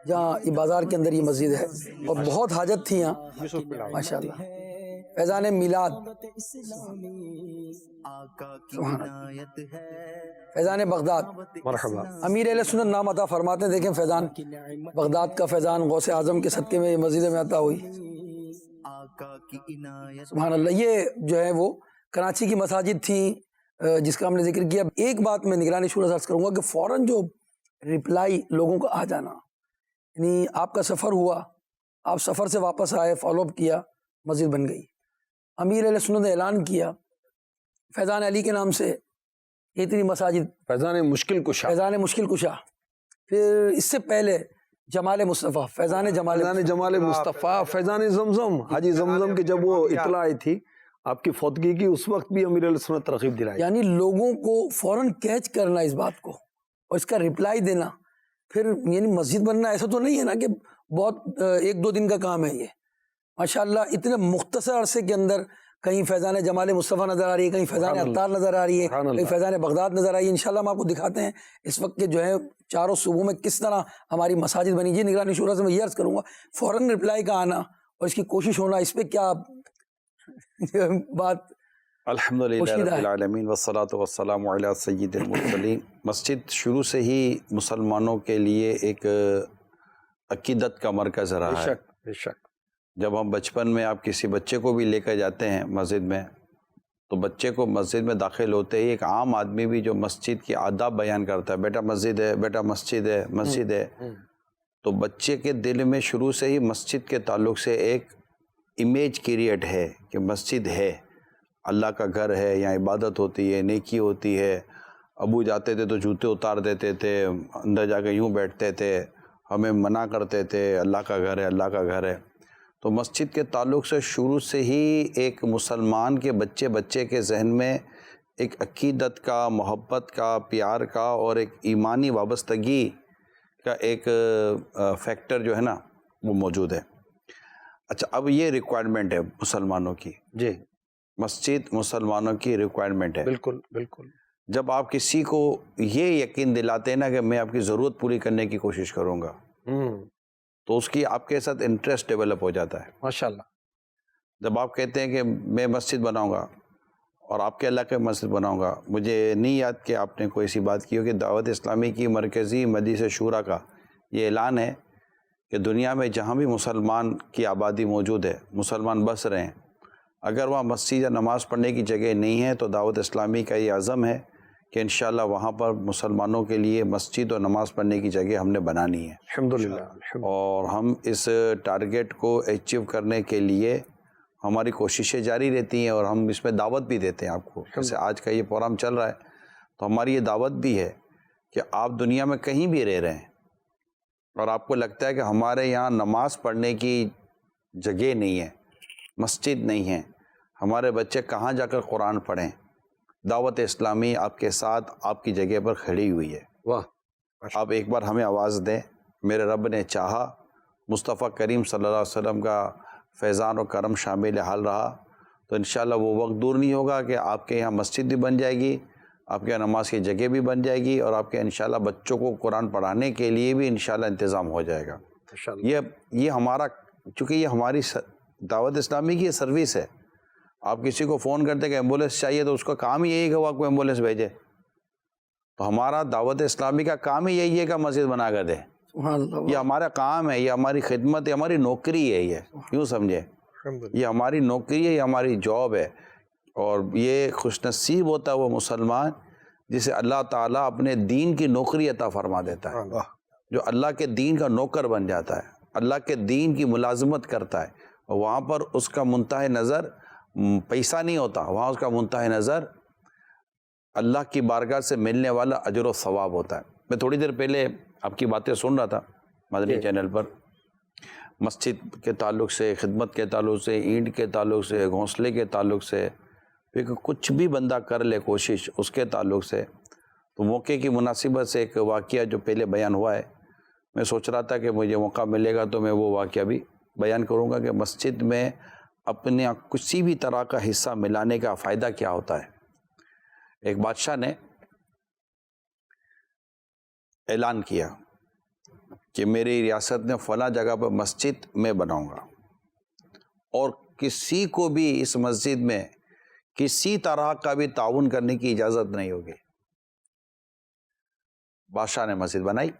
جہاں یہ بازار کے اندر یہ مسجد ہے، اور بہت حاجت تھی یہاں ماشاءاللہ. فیضان میلاد، آقا کی عنایت ہے. فیضان بغداد. مرحبا. امیر اہل سنت نام عطا فرماتے ہیں. دیکھیں فیضان بغداد کا فیضان غوث اعظم کے صدقے میں یہ مسجد میں عطا ہوئی. آقا کی عنایت. سبحان اللہ. یہ جو ہے وہ کراچی کی مساجد تھیں جس کا ہم نے ذکر کیا. ایک بات میں نگران شورا سے عرض کروں گا کہ فوراً جو رپلائی لوگوں کا آ جانا، یعنی آپ کا سفر ہوا، آپ سفر سے واپس آئے، فالو اپ کیا، مسجد بن گئی. امیر اہل سنت نے اعلان کیا فیضان علی کے نام سے اتنی مساجد. فیضان مشکل کشا، فیضان مشکل کشا. پھر اس سے پہلے جمال مصطفیٰ، فیضان جمال مصطفیٰ، فیضان زمزم. حاجی زمزم کی جب وہ اطلاع آئی تھی آپ کی فوتگی کی، اس وقت بھی امیر علیہ سنت ترغیب دلائی. یعنی لوگوں کو فوراً کیچ کرنا اس بات کو اور اس کا رپلائی دینا. پھر یعنی مسجد بننا ایسا تو نہیں ہے نا کہ بہت 1-2 دن کا کام ہے. یہ ماشاءاللہ اتنے مختصر عرصے کے اندر کہیں فیضان جمال مصطفیٰ نظر آ رہی ہے، کہیں فیضان اختار نظر آ رہی ہے، کہیں فیضان بغداد نظر آ رہی ہے. انشاءاللہ ہم آپ کو دکھاتے ہیں اس وقت کے جو ہے چاروں صوبوں میں کس طرح ہماری مساجد بنی. جی نگرانی شورا سے میں یہ عرض کروں گا فوراً رپلائی کا آنا اور اس کی کوشش ہونا، اس پہ کیا بات؟ الحمدللہ رب العالمین والصلاة والسلام علی سید المرسلین. مسجد شروع سے ہی مسلمانوں کے لیے ایک عقیدت کا مرکز رہا ہے. بے شک. جب ہم بچپن میں آپ کسی بچے کو بھی لے کر جاتے ہیں مسجد میں، تو بچے کو مسجد میں داخل ہوتے ہی ایک عام آدمی بھی جو مسجد کی آداب بیان کرتا ہے، بیٹا مسجد ہے، بیٹا مسجد ہے، مسجد ہے، تو بچے کے دل میں شروع سے ہی مسجد کے تعلق سے ایک امیج کریٹ ہے کہ مسجد ہے، اللہ کا گھر ہے، یہاں عبادت ہوتی ہے، نیکی ہوتی ہے. ابو جاتے تھے تو جوتے اتار دیتے تھے، اندر جا کے یوں بیٹھتے تھے، ہمیں منع کرتے تھے اللہ کا گھر ہے، اللہ کا گھر ہے. تو مسجد کے تعلق سے شروع سے ہی ایک مسلمان کے بچے کے ذہن میں ایک عقیدت کا، محبت کا، پیار کا اور ایک ایمانی وابستگی کا ایک فیکٹر جو ہے نا وہ موجود ہے. اچھا، اب یہ ریکوائرمنٹ ہے مسلمانوں کی. جی، مسجد مسلمانوں کی ریکوائرمنٹ ہے. بالکل بالکل. جب آپ کسی کو یہ یقین دلاتے ہیں نا کہ میں آپ کی ضرورت پوری کرنے کی کوشش کروں گا، تو اس کی آپ کے ساتھ انٹرسٹ ڈیولپ ہو جاتا ہے. ماشاءاللہ. جب آپ کہتے ہیں کہ میں مسجد بناؤں گا اور آپ کے علاقے میں مسجد بناؤں گا، مجھے نہیں یاد کہ آپ نے کوئی ایسی بات کی ہو کہ دعوت اسلامی کی مرکزی مجلس شورا کا یہ اعلان ہے کہ دنیا میں جہاں بھی مسلمان کی آبادی موجود ہے، مسلمان بس رہے ہیں، اگر وہاں مسجد یا نماز پڑھنے کی جگہ نہیں ہے تو دعوت اسلامی کا یہ عزم ہے کہ انشاءاللہ وہاں پر مسلمانوں کے لیے مسجد اور نماز پڑھنے کی جگہ ہم نے بنانی ہے. الحمدللہ. اور ہم اس ٹارگیٹ کو اچیو کرنے کے لیے ہماری کوششیں جاری رہتی ہیں اور ہم اس میں دعوت بھی دیتے ہیں آپ کو. جیسے آج کا یہ پروگرام چل رہا ہے تو ہماری یہ دعوت بھی ہے کہ آپ دنیا میں کہیں بھی رہ رہے ہیں اور آپ کو لگتا ہے کہ ہمارے یہاں نماز پڑھنے کی جگہ نہیں ہے، مسجد نہیں ہے، ہمارے بچے کہاں جا کر قرآن پڑھیں، دعوت اسلامی آپ کے ساتھ آپ کی جگہ پر کھڑی ہوئی ہے. واہ. آپ ایک بار ہمیں آواز دیں. میرے رب نے چاہا، مصطفیٰ کریم صلی اللہ علیہ وسلم کا فیضان و کرم شامل حال رہا تو انشاءاللہ وہ وقت دور نہیں ہوگا کہ آپ کے یہاں مسجد بھی بن جائے گی، آپ کے یہاں نماز کی جگہ بھی بن جائے گی اور آپ کے انشاءاللہ بچوں کو قرآن پڑھانے کے لیے بھی انشاءاللہ انتظام ہو جائے گا. یہ ہمارا، چونکہ یہ ہماری دعوت اسلامی کی سروس ہے. آپ کسی کو فون کرتے کہ ایمبولینس چاہیے تو اس کا کام ہی یہی کہ وہ آپ کو ایمبولینس بھیجے. تو ہمارا دعوت اسلامی کا کام ہی یہی ہے کہ مسجد بنا کر دے. یہ ہمارا کام ہے، یہ ہماری خدمت ہے، ہماری نوکری ہے. یہ یوں سمجھے، یہ ہماری نوکری ہے، یہ ہماری جاب ہے. اور یہ خوش نصیب ہوتا ہے وہ مسلمان جسے اللہ تعالیٰ اپنے دین کی نوکری عطا فرما دیتا ہے، جو اللہ کے دین کا نوکر بن جاتا ہے، اللہ کے دین کی ملازمت کرتا ہے. اور وہاں پر اس کا منتہی نظر پیسہ نہیں ہوتا، وہاں اس کا منتہی نظر اللہ کی بارگاہ سے ملنے والا اجر و ثواب ہوتا ہے. میں تھوڑی دیر پہلے آپ کی باتیں سن رہا تھا مدنی چینل پر، مسجد کے تعلق سے، خدمت کے تعلق سے، اینٹ کے تعلق سے، گھونسلے کے تعلق سے، پھر کچھ بھی بندہ کر لے کوشش اس کے تعلق سے. تو موقع کی مناسبت سے ایک واقعہ جو پہلے بیان ہوا ہے، میں سوچ رہا تھا کہ مجھے موقع ملے گا تو میں وہ واقعہ بھی بیان کروں گا کہ مسجد میں اپنے کسی بھی طرح کا حصہ ملانے کا فائدہ کیا ہوتا ہے. ایک بادشاہ نے اعلان کیا کہ میری ریاست میں فلاں جگہ پر مسجد میں بناؤں گا اور کسی کو بھی اس مسجد میں کسی طرح کا بھی تعاون کرنے کی اجازت نہیں ہوگی. بادشاہ نے مسجد بنائی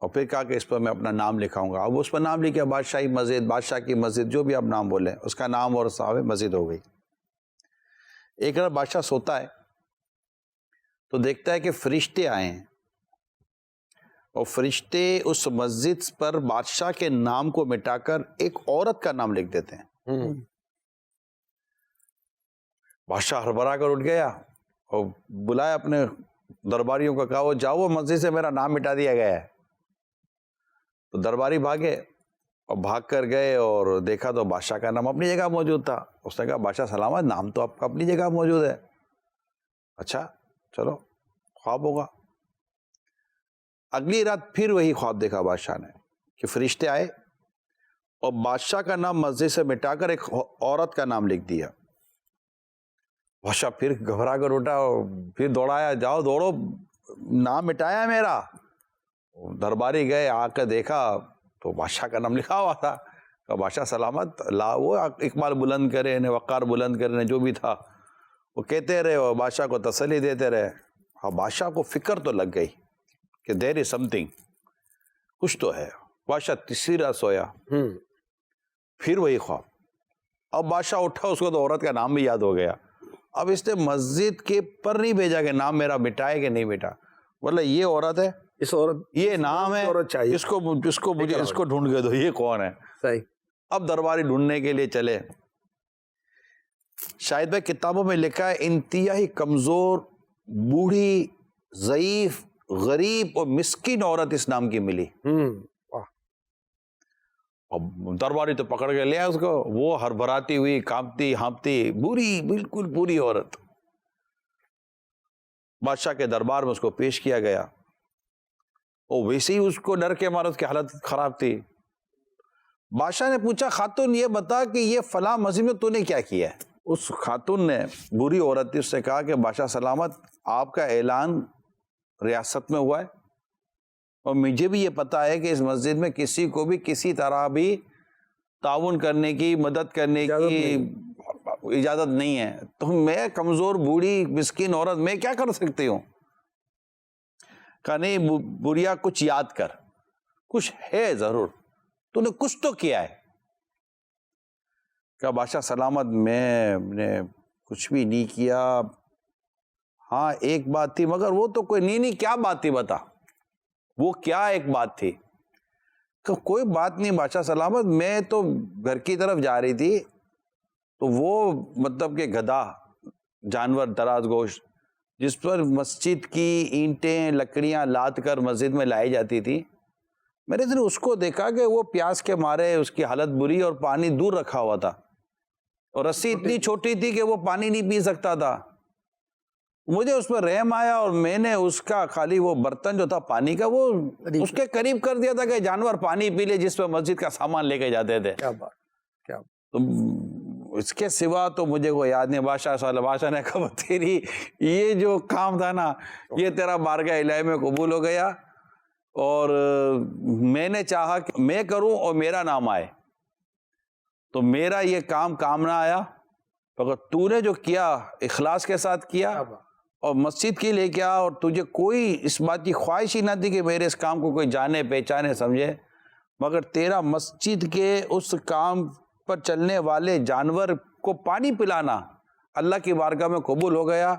اور پھر کہا کہ اس پر میں اپنا نام لکھاؤں گا. اب اس پر نام لکھا بادشاہی مسجد، بادشاہ کی مسجد، جو بھی آپ نام بولیں اس کا نام اور صاحب مسجد ہو گئی. ایک بار بادشاہ سوتا ہے تو دیکھتا ہے کہ فرشتے آئے ہیں اور فرشتے اس مسجد پر بادشاہ کے نام کو مٹا کر ایک عورت کا نام لکھ دیتے ہیں. بادشاہ ہڑبڑا کر اٹھ گیا اور بلایا اپنے درباریوں کو، کہا وہ جاؤ وہ مسجد سے میرا نام مٹا دیا گیا ہے. تو درباری بھاگے اور بھاگ کر گئے اور دیکھا تو بادشاہ کا نام اپنی جگہ موجود تھا. اس نے کہا بادشاہ سلامت، نام تو آپ کا اپنی جگہ موجود ہے. اچھا چلو خواب ہوگا. اگلی رات پھر وہی خواب دیکھا بادشاہ نے کہ فرشتے آئے اور بادشاہ کا نام مسجد سے مٹا کر ایک عورت کا نام لکھ دیا۔ بادشاہ پھر گھبرا کر اٹھا اور پھر دوڑایا، جاؤ دوڑو، نام مٹایا میرا۔ درباری گئے، آ کر دیکھا تو بادشاہ کا نام لکھا ہوا تھا۔ کہ بادشاہ سلامت، وہ اقبال بلند کرے نے، وقار بلند کرے نے، جو بھی تھا وہ کہتے رہے اور بادشاہ کو تسلی دیتے رہے۔ ہاں، بادشاہ کو فکر تو لگ گئی کہ دیر از سم تھنگ، کچھ تو ہے۔ بادشاہ تیسری رات سویا، پھر وہی خواب۔ اب بادشاہ اٹھا، اس کو تو عورت کا نام بھی یاد ہو گیا۔ اب اس نے مسجد کے پر نہیں بھیجا کہ نام میرا مٹائے کہ نہیں مٹا، بولا یہ عورت ہے، اس عورت، یہ نام ہے، عورت چاہیے، اس کو ڈھونڈ کے دو، یہ کون ہے۔ صحیح۔ اب درباری ڈھونڈنے کے لیے چلے۔ شاہد بھائی کتابوں میں لکھا ہے انتہائی کمزور، بوڑھی، ضعیف، غریب اور مسکین عورت اس نام کی ملی۔ اب درباری تو پکڑ کے لیا اس کو، وہ ہربھراتی ہوئی، کانپتی ہانپتی، بری، بالکل بری عورت۔ بادشاہ کے دربار میں اس کو پیش کیا گیا، اور ویسے ہی اس کو ڈر کے مارے، اس کی حالت خراب تھی۔ بادشاہ نے پوچھا خاتون یہ بتا کہ یہ فلاں مسجد میں تو نے کیا کیا ہے؟ اس خاتون نے، بری عورت تھی، اس سے کہا کہ بادشاہ سلامت، آپ کا اعلان ریاست میں ہوا ہے اور مجھے بھی یہ پتا ہے کہ اس مسجد میں کسی کو بھی کسی طرح بھی تعاون کرنے کی، مدد کرنے کی اجازت نہیں ہے، تو میں کمزور، بوڑھی، مسکین عورت، میں کیا کر سکتی ہوں؟ کہا نہیں بڑھیا، کچھ یاد کر، کچھ ہے ضرور، تو نے کچھ تو کیا ہے۔ کہا بادشاہ سلامت، میں نے کچھ بھی نہیں کیا، ہاں ایک بات تھی، مگر وہ تو کوئی نہیں، کیا بات تھی بتا، وہ کیا ایک بات تھی؟ کہ کوئی بات نہیں بادشاہ سلامت، میں تو گھر کی طرف جا رہی تھی، تو وہ مطلب کہ گدھا، جانور دراز گوشت، جس پر مسجد کی اینٹیں، لکڑیاں لاد کر مسجد میں لائی جاتی تھی، میں نے اس کو دیکھا کہ وہ پیاس کے مارے اس کی حالت بری، اور پانی دور رکھا ہوا تھا، اور رسی اتنی چھوٹی تھی کہ وہ پانی نہیں پی سکتا تھا۔ مجھے اس پر رحم آیا، اور میں نے اس کا خالی وہ برتن جو تھا پانی کا، وہ اس کے قریب کر دیا تھا کہ جانور پانی پی لے، جس پہ مسجد کا سامان لے کے جاتے تھے۔ کیا بات، کیا بات۔ تو اس کے سوا تو مجھے وہ یاد نہیں۔ بادشاہ نے کہا تیری یہ جو کام تھا نا، یہ تیرا بارگاہ الہی میں قبول ہو گیا، اور میں نے چاہا کہ میں کروں اور میرا نام آئے، تو میرا یہ کام نہ آیا، مگر تو نے جو کیا اخلاص کے ساتھ کیا، اور مسجد کے لے کے آ، اور تجھے کوئی اس بات کی خواہش ہی نہ تھی کہ میرے اس کام کو کوئی جانے پہچانے سمجھے، مگر تیرا مسجد کے اس کام پر چلنے والے جانور کو پانی پلانا اللہ کی بارگاہ میں قبول ہو گیا،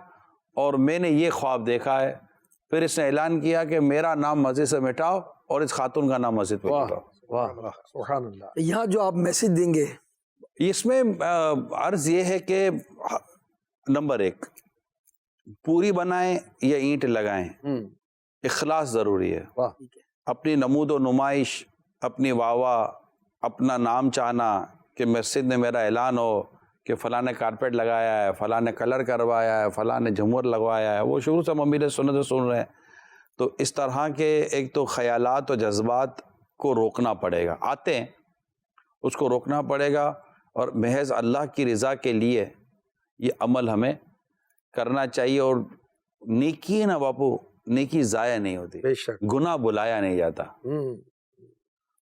اور میں نے یہ خواب دیکھا ہے۔ پھر اس نے اعلان کیا کہ میرا نام مسجد سے مٹاؤ، اور اس خاتون کا نام مسجد پہ مٹاؤ۔ واہ واہ، سبحان اللہ۔ یہاں جو آپ میسج دیں گے، اس میں عرض یہ ہے کہ نمبر 1، پوری بنائیں یا اینٹ لگائیں، اخلاص ضروری ہے۔ اپنی نمود و نمائش، اپنی واہ، اپنا نام چاہنا کہ مسجد میں میرا اعلان ہو کہ فلاں نے کارپیٹ لگایا ہے، فلاں نے کلر کروایا ہے، فلاں نے جھومر لگوایا ہے، وہ شروع سے ممیل سنت سے سن رہے ہیں، تو اس طرح کے ایک تو خیالات و جذبات کو روکنا پڑے گا، آتے ہیں اس کو روکنا پڑے گا، اور محض اللہ کی رضا کے لیے یہ عمل ہمیں کرنا چاہیے۔ اور نیکی ہے نا باپو، نیکی ضائع نہیں ہوتی، بے شک، گناہ بلایا نہیں جاتا،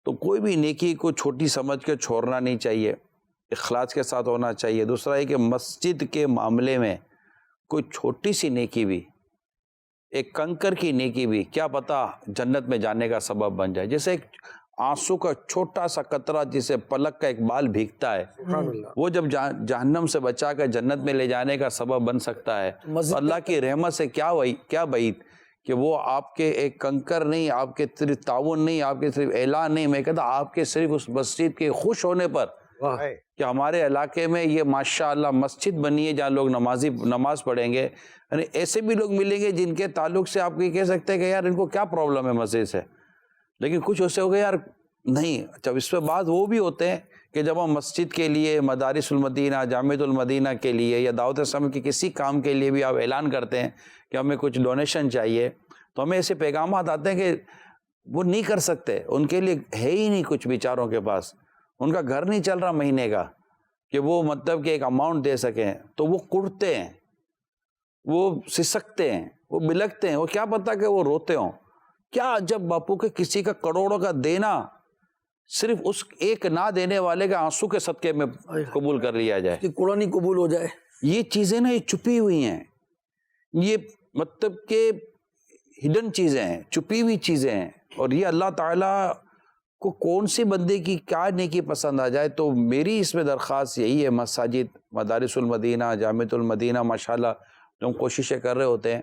تو کوئی بھی نیکی کو چھوٹی سمجھ کے چھوڑنا نہیں چاہیے، اخلاص کے ساتھ ہونا چاہیے۔ دوسرا ہے کہ مسجد کے معاملے میں کوئی چھوٹی سی نیکی بھی، ایک کنکر کی نیکی بھی، کیا پتہ جنت میں جانے کا سبب بن جائے۔ جیسے ایک آنسو کا چھوٹا سا قطرہ جسے پلک کا ایک بال بھیگتا ہے، وہ جب جہنم سے بچا کر جنت میں لے جانے کا سبب بن سکتا ہے، اللہ کی رحمت سے کیا بعید کہ وہ آپ کے ایک کنکر نہیں، آپ کے صرف تعاون نہیں، آپ کے صرف اعلان نہیں، میں کہتا آپ کے صرف اس مسجد کے خوش ہونے پر کہ ہمارے علاقے میں یہ ماشاءاللہ مسجد بنی ہے جہاں لوگ نماز پڑھیں گے، یعنی ایسے بھی لوگ ملیں گے جن کے تعلق سے آپ یہ کہہ سکتے ہیں کہ یار ان کو کیا پرابلم ہے مسجد سے، لیکن کچھ ایسے ہو گئے یار نہیں۔ اچھا، اس پہ بعد وہ بھی ہوتے ہیں کہ جب ہم مسجد کے لیے، مدارس المدینہ، جامعۃ المدینہ کے لیے یا دعوت اسلامی کے کسی کام کے لیے بھی آپ اعلان کرتے ہیں کہ ہمیں کچھ ڈونیشن چاہیے، تو ہمیں ایسے پیغامات آتے ہیں کہ وہ نہیں کر سکتے، ان کے لیے ہے ہی نہیں کچھ بیچاروں کے پاس، ان کا گھر نہیں چل رہا مہینے کا کہ وہ مطلب کہ ایک اماؤنٹ دے سکیں، تو وہ کڑتے ہیں، وہ سسکتے ہیں، وہ بلکتے ہیں، وہ کیا پتا کہ وہ روتے ہوں۔ کیا عجب باپو کہ کسی کا کروڑوں کا دینا صرف اس ایک نہ دینے والے کے آنسو کے صدقے میں قبول کر لیا جائے، کہ قرآن قبول ہو جائے۔ یہ چیزیں نا یہ چھپی ہوئی ہیں، یہ مطلب کہ ہڈن چیزیں ہیں، چھپی ہوئی چیزیں ہیں، اور یہ اللہ تعالیٰ کو کون سی بندے کی کیا نیکی پسند آ جائے۔ تو میری اس میں درخواست یہی ہے، مساجد، مدارس المدینہ، جامعۃ المدینہ ماشاءاللہ جو ہم کوششیں کر رہے ہوتے ہیں،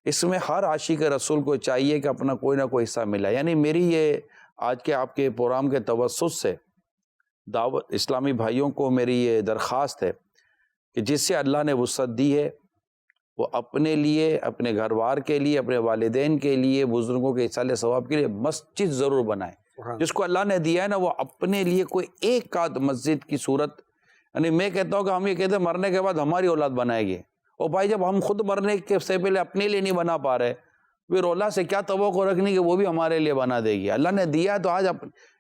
اس میں ہر عاشق رسول کو چاہیے کہ اپنا کوئی نہ کوئی حصہ ملا۔ یعنی میری یہ آج کے آپ کے پروگرام کے توسط سے دعوت اسلامی بھائیوں کو میری یہ درخواست ہے کہ جس سے اللہ نے وسعت دی ہے وہ اپنے لیے، اپنے گھر بار کے لیے، اپنے والدین کے لیے، بزرگوں کے ایصال ثواب کے لیے مسجد ضرور بنائے۔ جس کو اللہ نے دیا ہے نا وہ اپنے لیے کوئی ایک آدھ مسجد کی صورت، یعنی میں کہتا ہوں کہ ہم یہ کہتے ہیں مرنے کے بعد ہماری اولاد بنائے گی، اور بھائی جب ہم خود مرنے کے سے پہلے اپنے لیے نہیں بنا پا رہے، پھر اولاد سے کیا توقع رکھنی کہ وہ بھی ہمارے لیے بنا دے گی۔ اللہ نے دیا تو آج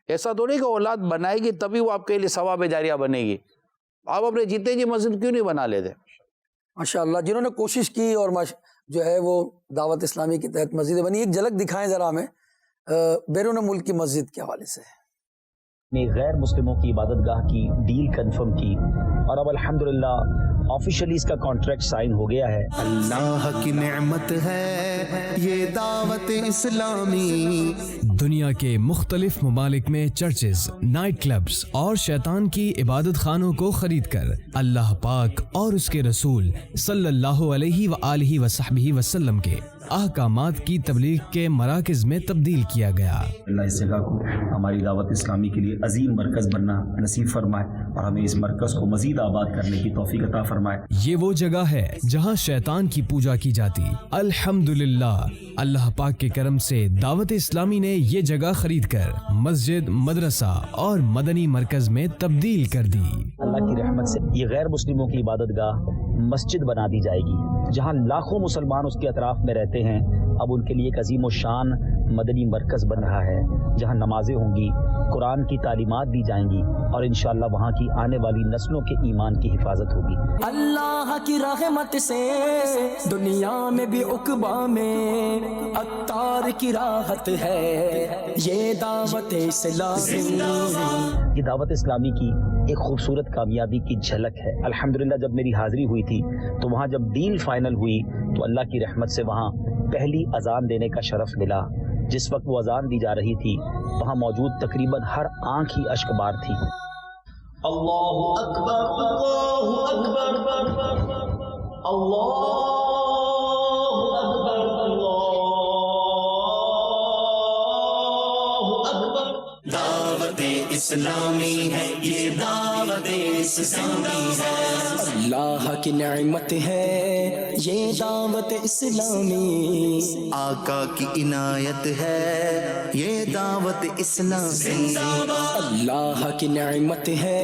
ایسا تو نہیں کہ اولاد بنائے گی تبھی وہ آپ کے لیے ثواب جاریہ بنے گی، آپ اپنے جیتے جی مسجد کیوں نہیں بنا لیتے؟ ماشاءاللہ جنہوں نے کوشش کی اور جو ہے وہ دعوت اسلامی کے تحت مسجد بنی۔ ایک جھلک دکھائیں ذرا ہمیں بیرون ملک کی مسجد کے حوالے سے۔ نے غیر مسلموں کی عبادت گاہ کی ڈیل کنفرم کی اور اب الحمدللہ آفیشلی اس کا کانٹریکٹ سائن ہو گیا ہے۔ اللہ کی نعمت ہے یہ دعوت اسلامی۔ دنیا کے مختلف ممالک میں چرچز، نائٹ کلبز اور شیطان کی عبادت خانوں کو خرید کر اللہ پاک اور اس کے رسول صلی اللہ علیہ وآلہ وصحبہ وسلم کے احکامات کی تبلیغ کے مراکز میں تبدیل کیا گیا۔ اللہ اس جگہ کو ہماری دعوت اسلامی کے لیے عظیم مرکز بننا نصیب فرمائے اور ہمیں اس مرکز کو مزید آباد کرنے کی توفیق عطا فرمائے۔ یہ وہ جگہ ہے جہاں شیطان کی پوجا کی جاتی۔ الحمدللہ اللہ پاک کے کرم سے دعوت اسلامی نے یہ جگہ خرید کر مسجد، مدرسہ اور مدنی مرکز میں تبدیل کر دی۔ اللہ کی رحمت سے یہ غیر مسلموں کی عبادت گاہ مسجد بنا دی جائے گی، جہاں لاکھوں مسلمان اس کے اطراف میں رہتے ہیں۔ اب ان کے لیے ایک عظیم و شان مدنی مرکز بن رہا ہے جہاں نمازیں ہوں گی، قرآن کی تعلیمات دی جائیں گی اور انشاءاللہ وہاں کی آنے والی نسلوں کے ایمان کی حفاظت ہوگی۔ اللہ کی رحمت سے دنیا میں بھی عقبہ میں عطار کی راحت ہے یہ دعوت اسلامی۔ یہ دعوت اسلامی کی ایک خوبصورت کامیابی کی جھلک ہے۔ الحمدللہ جب میری حاضری ہوئی تھی تو وہاں جب ڈیل فائنل ہوئی تو اللہ کی رحمت سے وہاں پہلی اذان دینے کا شرف ملا۔ جس وقت وہ اذان دی جا رہی تھی وہاں موجود تقریباً ہر آنکھ ہی اشک بار تھی۔ اللہ اکبر، اللہ اکبر، اللہ اکبر، اللہ اکبر۔ دعوت اسلامی ہے یہ دعوت اسلامی ہے۔ اللہ کی نعمت ہے یہ دعوت اسلامی۔ آقا کی عنایت ہے یہ دعوت اسلامی۔ اللہ کی نعمت ہے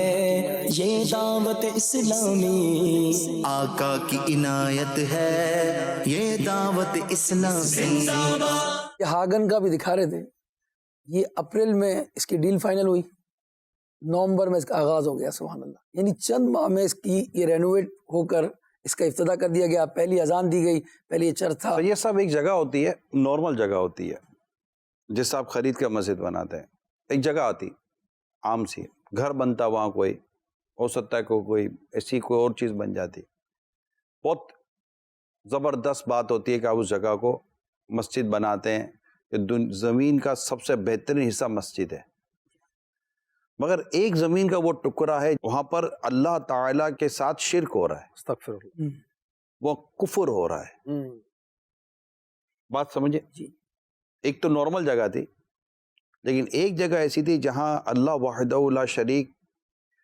یہ دعوت اسلامی۔ آقا کی عنایت ہے یہ دعوت اسلامی۔ یہ ہاگن کا بھی دکھا رہے تھے، یہ اپریل میں اس کی ڈیل فائنل ہوئی، نومبر میں اس کا آغاز ہو گیا۔ سبحان اللہ، یعنی چند ماہ میں اس کی یہ رینوویٹ ہو کر اس کا افتتاح کر دیا گیا۔ پہلی اذان دی گئی، پہلے یہ چرچ تھا۔ تو یہ سب ایک جگہ ہوتی ہے، نارمل جگہ ہوتی ہے جس آپ خرید کر مسجد بناتے ہیں، ایک جگہ آتی عام سی، گھر بنتا وہاں کوئی ہو سکتا ہے کوئی ایسی کوئی اور چیز بن جاتی۔ بہت زبردست بات ہوتی ہے کہ آپ اس جگہ کو مسجد بناتے ہیں، زمین کا سب سے بہترین حصہ مسجد ہے، مگر ایک زمین کا وہ ٹکڑا ہے وہاں پر اللہ تعالیٰ کے ساتھ شرک ہو رہا ہے، استغفر اللہ۔ وہ کفر ہو رہا ہے۔ بات سمجھے؟ جی۔ ایک تو نارمل جگہ تھی، لیکن ایک جگہ ایسی تھی جہاں اللہ وحدہ لا شریک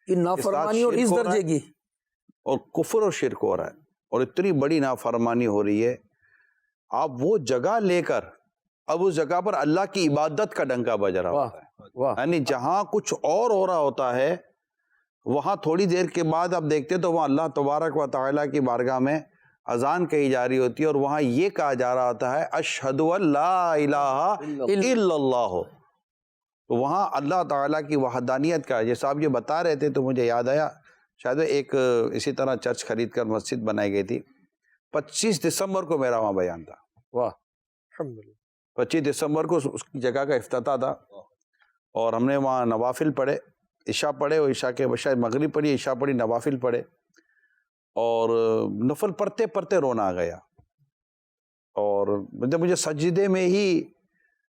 یہ نافرمانی اور اس درجے کی اور کفر اور شرک ہو رہا ہے، اور اتنی بڑی نافرمانی ہو رہی ہے، آپ وہ جگہ لے کر اب اس جگہ پر اللہ کی عبادت کا ڈنکا بج رہا ہوتا ہے، یعنی جہاں کچھ اور ہو رہا ہوتا ہے وہاں تھوڑی دیر کے بعد آپ دیکھتے تو وہاں اللہ تبارک و تعالیٰ کی بارگاہ میں اذان کہی جا رہی ہوتی ہے اور وہاں یہ کہا جا رہا ہوتا ہے اشہد ان لا الہ الا اللہ، تو وہاں اللہ تعالیٰ کی وحدانیت کا جیسے آپ یہ بتا رہے تھے تو مجھے یاد آیا، شاید ایک اسی طرح چرچ خرید کر مسجد بنائی گئی تھی، 25 دسمبر کو میرا وہاں بیان تھا، واہ الحمدللہ، 25 دسمبر کو اس کی جگہ کا افتتاح تھا، اور ہم نے وہاں نوافل پڑھے، عشاء پڑھے، اور عشاء کے شاید مغرب پڑھی، عشاء پڑھی، نوافل پڑھے، اور نفل پڑھتے پڑھتے رونا آ گیا، اور مجھے سجدے میں ہی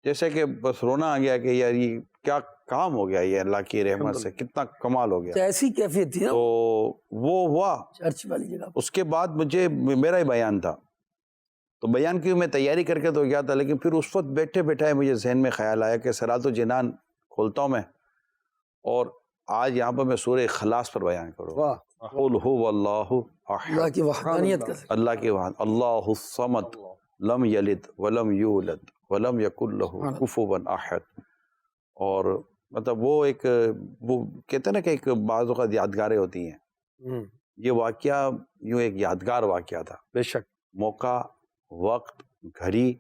جیسے کہ بس رونا آ گیا کہ یار یہ کیا کام ہو گیا، یہ اللہ کی رحمت سے کتنا کمال ہو گیا۔ تو ایسی کیفیت تھی نا تو وہ ہوا، چرچ والی جگہ۔ اس کے بعد مجھے میرا ہی بیان تھا، تو بیان کی میں تیاری کر کے تو گیا تھا، لیکن پھر اس وقت بیٹھے بیٹھے مجھے ذہن میں خیال آیا کہ صراط الجنان کھولتا ہوں میں، اور آج یہاں پر میں سورہ اخلاص پر بیان کروں گا۔ قل هو اللہ احد، اللہ کی وحدانیت کا ذکر۔ اللہ کی وحد، اللہ الصمد لم یلد ولم یولد ولم یکن لہ کفوا احد۔ اور مطلب وہ ایک وہ کہتے ہیں نا کہ ایک بعض اوقات یادگاریں ہوتی ہیں، یہ واقعہ یوں ایک یادگار واقعہ تھا، بے شک، موقع، وقت، گھڑی،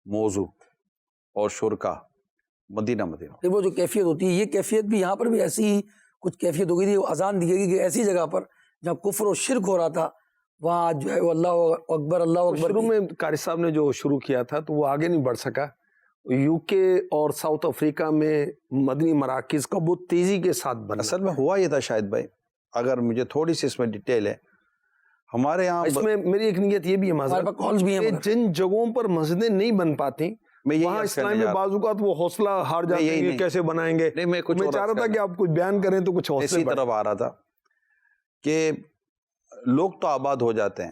موضوع اور شرکا، مدینہ۔ وہ جو کیفیت ہوتی ہے، یہ کیفیت بھی یہاں پر بھی ایسی ہی کچھ کیفیت ہو گئی تھی۔ اذان دی گئی کہ ایسی جگہ پر جہاں کفر و شرک ہو رہا تھا، وہاں جو ہے وہ اللہ اکبر اللہ اکبر۔ شروع میں قاری صاحب نے جو شروع کیا تھا تو وہ آگے نہیں بڑھ سکا، یو کے اور ساؤتھ افریقہ میں مدنی مراکز کا بہت تیزی کے ساتھ بنا۔ اصل میں ہوا یہ تھا شاہد بھائی، اگر مجھے تھوڑی سی اس میں ڈیٹیل ہے، ہمارے یہاں اس میں میری ایک نیت یہ بھی ہے ہمارے پاس کالز بھی ہیں، کہ جن جگہوں پر مسجدیں نہیں بن پاتی وہاں اسلام میں بعض اوقات وہ حوصلہ ہار جاتے ہیں کہ کیسے بنائیں گے۔ میں چاہ رہا تھا کہ آپ کچھ بیان کریں تو کچھ حوصلے اسی طرف آ رہا تھا کہ لوگ تو آباد ہو جاتے ہیں،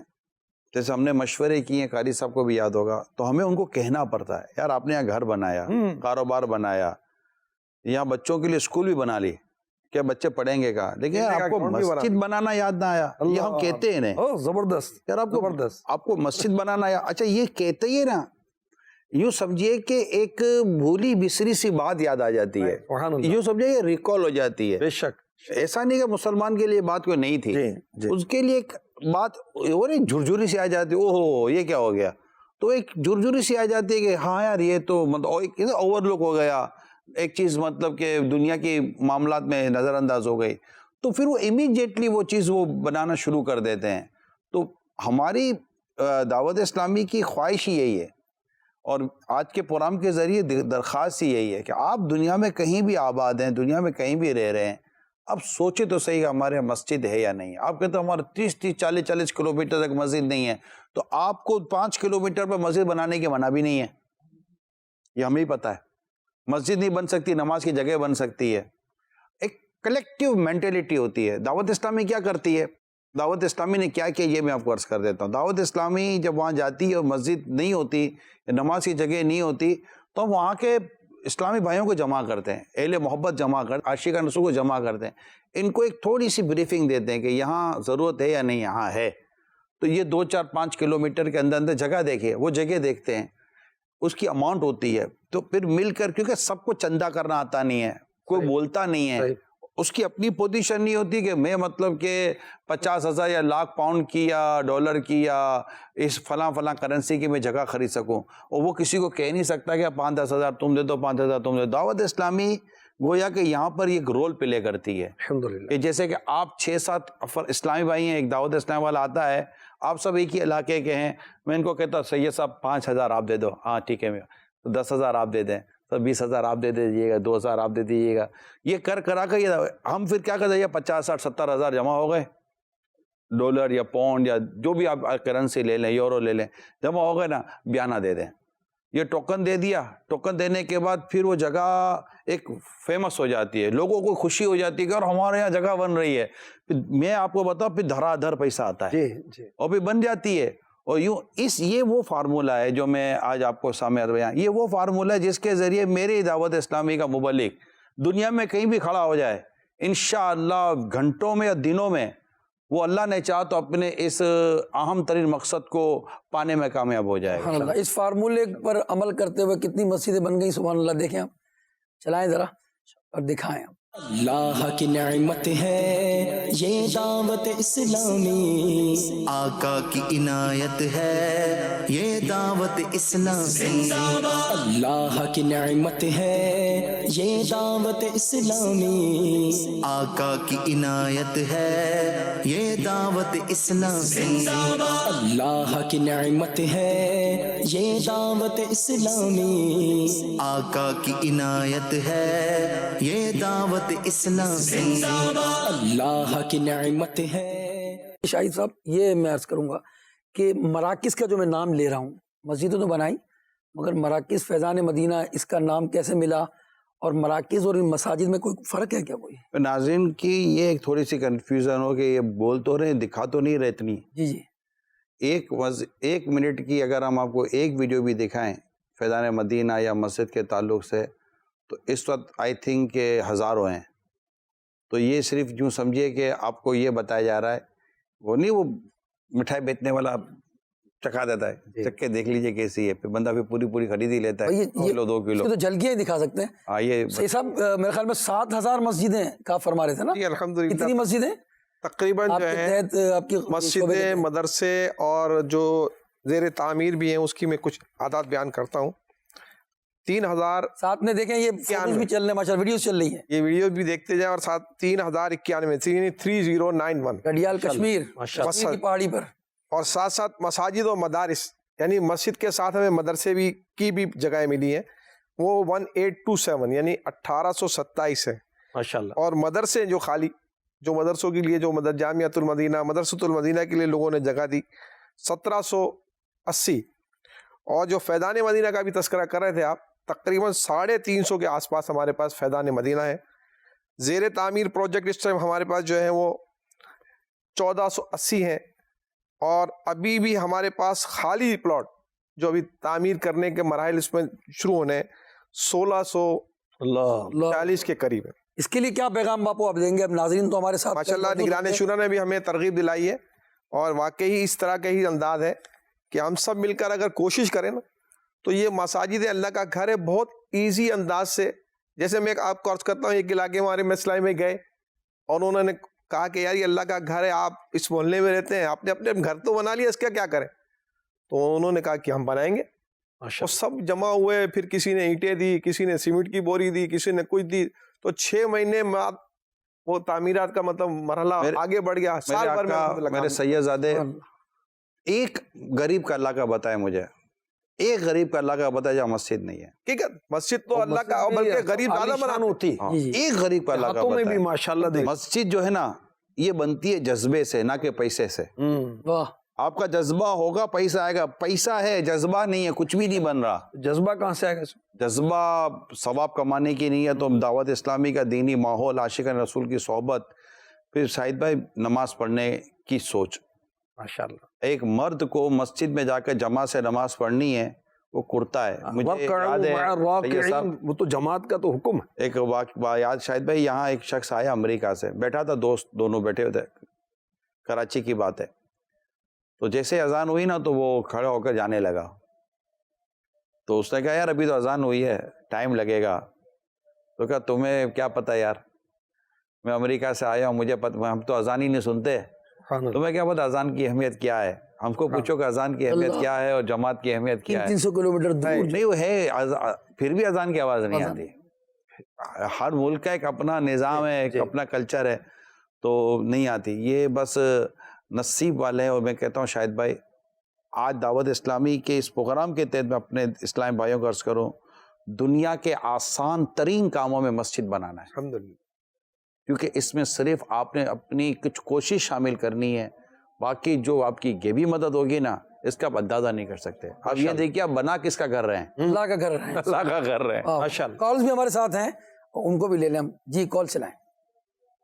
جیسے ہم نے مشورے کیے ہیں، قاری صاحب کو بھی یاد ہوگا، تو ہمیں ان کو کہنا پڑتا ہے یار آپ نے یہاں گھر بنایا، کاروبار بنایا، یہاں بچوں کے لیے اسکول بھی بنا لی، کیا بچے پڑھیں گے کہاں، لیکن آپ کو مسجد بنانا یاد نہ آیا، یہ ہم کہتے ہیں زبردست یار آپ کو مسجد بنانا آیا، اچھا یہ کہتے ہی نا، یوں سمجھیے کہ ایک بھولی بسری سی بات یاد آ جاتی ہے، یوں سمجھیے کہ ریکال ہو جاتی ہے۔ بے شک، ایسا نہیں کہ مسلمان کے لیے بات کوئی نہیں تھی، اس کے لیے ایک بات جھرجھری سی آ جاتی ہے، اوہو یہ کیا ہو گیا، تو ایک جھرجھری سی آ جاتی ہے کہ ہاں یار یہ تو مطلب اوور لک ہو گیا، ایک چیز مطلب کہ دنیا کے معاملات میں نظر انداز ہو گئی، تو پھر وہ امیڈیٹلی وہ چیز وہ بنانا شروع کر دیتے ہیں۔ تو ہماری دعوت اسلامی کی خواہش ہی یہی ہے، اور آج کے پروگرام کے ذریعے درخواست ہی یہی ہے کہ آپ دنیا میں کہیں بھی آباد ہیں، دنیا میں کہیں بھی رہ رہے ہیں، اب سوچے تو صحیح کہ ہمارے یہاں مسجد ہے یا نہیں۔ آپ کہتے ہیں ہمارے 30 40 کلومیٹر تک مسجد نہیں ہے، تو آپ کو 5 کلومیٹر پر مسجد بنانے کی منع بھی نہیں ہے، یہ ہمیں ہی پتہ ہے۔ مسجد نہیں بن سکتی، نماز کی جگہ بن سکتی ہے، ایک کلیکٹیو مینٹلٹی ہوتی ہے۔ دعوت اسلامی کیا کرتی ہے، دعوت اسلامی نے کیا کیا یہ میں آپ کو عرض کر دیتا ہوں۔ دعوت اسلامی جب وہاں جاتی ہے اور مسجد نہیں ہوتی، نماز کی جگہ نہیں ہوتی، تو ہم وہاں کے اسلامی بھائیوں کو جمع کرتے ہیں، اہل محبت جمع کرتے ہیں، عاشقان رسول کو جمع کرتے ہیں، ان کو ایک تھوڑی سی بریفنگ دیتے ہیں کہ یہاں ضرورت ہے یا نہیں، یہاں ہے، تو یہ 2 4 5 کلومیٹر کے اندر اندر جگہ دیکھیں، وہ جگہ دیکھتے ہیں، اس کی اماؤنٹ ہوتی ہے، تو پھر مل کر، کیونکہ سب کو چندہ کرنا آتا نہیں ہے، کوئی بولتا نہیں ہے، اس کی اپنی پوزیشن نہیں ہوتی کہ میں مطلب کہ 50,000 یا لاکھ پاؤنڈ کی یا ڈالر کی یا اس فلاں کرنسی کی میں جگہ خرید سکوں، اور وہ کسی کو کہہ نہیں سکتا کہ 5-10 تم دے دو، 5,000 تم دے دو۔ دعوت اسلامی گویا کہ یہاں پر ایک رول پلے کرتی ہے، الحمدللہ، جیسے کہ آپ 6-7 اسلامی بھائی ہیں، ایک دعوت اسلامی والا آتا ہے، آپ سب ایک ہی علاقے کے ہیں، میں ان کو کہتا ہوں سید صاحب 5,000 آپ دے دو، ہاں ٹھیک ہے، 10,000 آپ دے دیں، تو 20,000 آپ دے دیجیے گا، 2,000 آپ دے دیجیے گا، یہ کرا کے ہم پھر کیا کرتے ہیں، 50-60-70,000 جمع ہو گئے، ڈالر یا پاؤنڈ یا جو بھی آپ کرنسی لے لیں، یورو لے لیں، جمع ہو گئے نا، بیانہ دے دیں، یہ ٹوکن دے دیا، ٹوکن دینے کے بعد پھر وہ جگہ ایک فیمس ہو جاتی ہے، لوگوں کو خوشی ہو جاتی ہے کہ اور ہمارے یہاں جگہ بن رہی ہے، میں آپ کو بتاؤں پھر دھرا دھر پیسہ آتا ہے، اور پھر بن جاتی ہے، اور یوں یہ وہ فارمولہ ہے جو میں آج آپ کو سامنے بیان، یہ وہ فارمولہ ہے جس کے ذریعے میری دعوت اسلامی کا مبلغ دنیا میں کہیں بھی کھڑا ہو جائے، انشاءاللہ گھنٹوں میں یا دنوں میں وہ اللہ نے چاہا تو اپنے اس اہم ترین مقصد کو پانے میں کامیاب ہو جائے گا۔ اس فارمولے پر عمل کرتے ہوئے کتنی مسجدیں بن گئی، سبحان اللہ۔ دیکھیں آپ، چلائیں ذرا اور دکھائیں آپ۔ اللہ کی نعمت ہے یہ دعوت اسلامی، آقا کی عنایت ہے یہ دعوت اسلامی، اللہ کی نعمت ہے یہ دعوت اسلامی، آقا کی عنایت ہے یہ دعوت اسلامی، اللہ کی نعمت ہے یہ دعوت اسلامی، آقا کی عنایت ہے یہ دعوت اسلامی، اللہ کی نعمت ہے۔ شاہد صاحب یہ میں عرض کروں گا کہ مراکز کا جو میں نام لے رہا ہوں، مسجدیں تو بنائی مگر مراکز فیضان مدینہ اس کا نام کیسے ملا، اور مراکز اور ان مساجد میں کوئی فرق ہے کیا کوئی؟ ناظرین کی یہ ایک تھوڑی سی کنفیوژن ہو کہ یہ بول تو رہے دکھا تو نہیں رہے اتنی. جی جی ایک منٹ کی اگر ہم آپ کو ایک ویڈیو بھی دکھائیں فیضان مدینہ یا مسجد کے تعلق سے تو اس وقت آئی تھنک کہ ہزاروں ہیں. تو یہ صرف یوں سمجھیے کہ آپ کو یہ بتایا جا رہا ہے، وہ نہیں وہ مٹھائی بیچنے والا چکھا دیتا ہے، چکھ کے دیکھ لیجئے کیسی ہے، پھر بندہ پھر پوری خرید ہی لیتا ہے، 1 کلو 2 کلو. تو جھلکیاں دکھا سکتے ہیں. یہ صحیح صاحب میرے خیال میں 7,000 مسجدیں کا فرما رہے تھے نا؟ جی الحمدللہ کتنی مسجدیں تقریباً آپ جو کے ہے تحت آپ کی مسجدیں، مدرسے اور جو زیر تعمیر بھی ہیں اس کی میں کچھ اعداد بیان کرتا ہوں. 3,000 ساتھ میں دیکھیں یہ فوٹوز بھی چل رہے ہیں ماشاء اللہ، ویڈیوز چل رہی ہیں، یہ ویڈیو بھی دیکھتے جائیں، اور ساتھ 3,091 3091 گڈیال کشمیر ماشاء اللہ. کشمیر کی پہاڑی پر. اور ساتھ ساتھ مساجد و مدارس، یعنی مسجد کے ساتھ ہمیں مدرسے بھی کی بھی جگہیں ملی ہیں، وہ 1827 یعنی 1827 ہے ماشاءاللہ. اور مدرسے جو خالی جو مدرسوں کے لیے جو جامعۃ المدینہ مدرسۃ المدینہ کے لیے لوگوں نے جگہ دی 1780. اور جو فیضان مدینہ کا بھی تذکرہ کر رہے تھے آپ، تقریباً 350 کے آس پاس ہمارے پاس فیضان مدینہ ہے. زیر تعمیر پروجیکٹ اس ٹائم ہمارے پاس جو ہے وہ 1480 ہیں، اور ابھی بھی ہمارے پاس خالی پلاٹ جو ابھی تعمیر کرنے کے مراحل اس میں شروع ہونے ہیں 1640 کے قریب ہے. اس کے لیے کیا پیغام باپو آپ دیں گے؟ اب ناظرین تو ہمارے ساتھ ماشاءاللہ نگران شورا نے بھی ہمیں ترغیب دلائی ہے، اور واقعی اس طرح کا ہی انداز ہے کہ ہم سب مل کر اگر کوشش کریں نا تو یہ مساجد اللہ کا گھر ہے. بہت ایزی انداز سے، جیسے میں آپ کو عرض کرتا ہوں، ایک علاقے ہمارے مسئلہ میں گئے اور انہوں نے کہا کہ یار یہ اللہ کا گھر ہے، آپ اس محلے میں رہتے ہیں، آپ نے اپنے گھر تو بنا لیا، اس کا کیا کریں؟ تو انہوں نے کہا کہ ہم بنائیں گے. اور سب جمع ہوئے، پھر کسی نے اینٹیں دی، کسی نے سیمنٹ کی بوری دی، کسی نے کچھ دی. تو 6 مہینے بعد وہ تعمیرات کا مطلب مرحلہ آگے بڑھ گیا. سال بھر میں میرے سیدزادے ایک غریب کا علاقہ بتائے مجھے، ایک غریب کا علاقہ بتائے جہاں مسجد نہیں ہے. ٹھیک ہے، مسجد تو اللہ کا، بلکہ غریب زیادہ بنانا ہوتی. ایک غریب کا علاقہ میں بھی بتائے. ماشاءاللہ دیکھ، مسجد جو ہے نا یہ بنتی ہے جذبے سے، نہ کہ پیسے سے. واہ، آپ کا جذبہ ہوگا پیسہ آئے گا. پیسہ ہے، جذبہ نہیں ہے، کچھ بھی نہیں بن رہا. جذبہ کہاں سے آئے گا؟ جذبہ ثواب کمانے کی نہیں ہے تو دعوت اسلامی کا دینی ماحول، عاشقان رسول کی صحبت، پھر شاہد بھائی نماز پڑھنے کی سوچ. ماشاءاللہ. ایک مرد کو مسجد میں جا کر جماعت سے نماز پڑھنی ہے، وہ کرتا ہے. مجھے یاد ہے سید صاحب، وہ تو جماعت کا تو حکم ہے. ایک یاد شاہد بھائی، یہاں ایک شخص آیا امریکہ سے، بیٹھا تھا، دوست دونوں بیٹھے ہوئے تھے، کراچی کی بات ہے. تو جیسے اذان ہوئی نا تو وہ کھڑا ہو کر جانے لگا. تو اس نے کہا یار ابھی تو اذان ہوئی ہے، ٹائم لگے گا. تو کہا تمہیں کیا پتہ یار، میں امریکہ سے آیا ہوں، مجھے پتہ، ہم تو اذان ہی نہیں سنتے، تمہیں کیا پتہ اذان کی اہمیت کیا ہے؟ ہم کو پوچھو کہ اذان کی اہمیت کیا ہے اور جماعت کی اہمیت کیا ہے. 300 کلومیٹر دور نہیں وہ ہے، پھر بھی اذان کی آواز نہیں آتی. ہر ملک کا ایک اپنا نظام ہے، ایک اپنا کلچر ہے، تو نہیں آتی. یہ بس نصیب والے ہیں. اور میں کہتا ہوں شاہد بھائی، آج دعوت اسلامی کے اس پروگرام کے تحت میں اپنے اسلام بھائیوں کو عرض کروں، دنیا کے آسان ترین کاموں میں مسجد بنانا ہے. الحمدللہ. کیونکہ اس میں صرف آپ نے اپنی کچھ کوشش شامل کرنی ہے، باقی جو آپ کی غیبی مدد ہوگی نا اس کا آپ اندازہ نہیں کر سکتے. اب یہ دیکھیے آپ بنا کس کا کر رہے ہیں؟ اللہ کا گھر ہے. اللہ کا کر رہے ہیں. ماشاءاللہ. کالز بھی ہمارے ساتھ ہیں، ان کو بھی لے لیں ہم. جی کال چلائیں.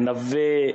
90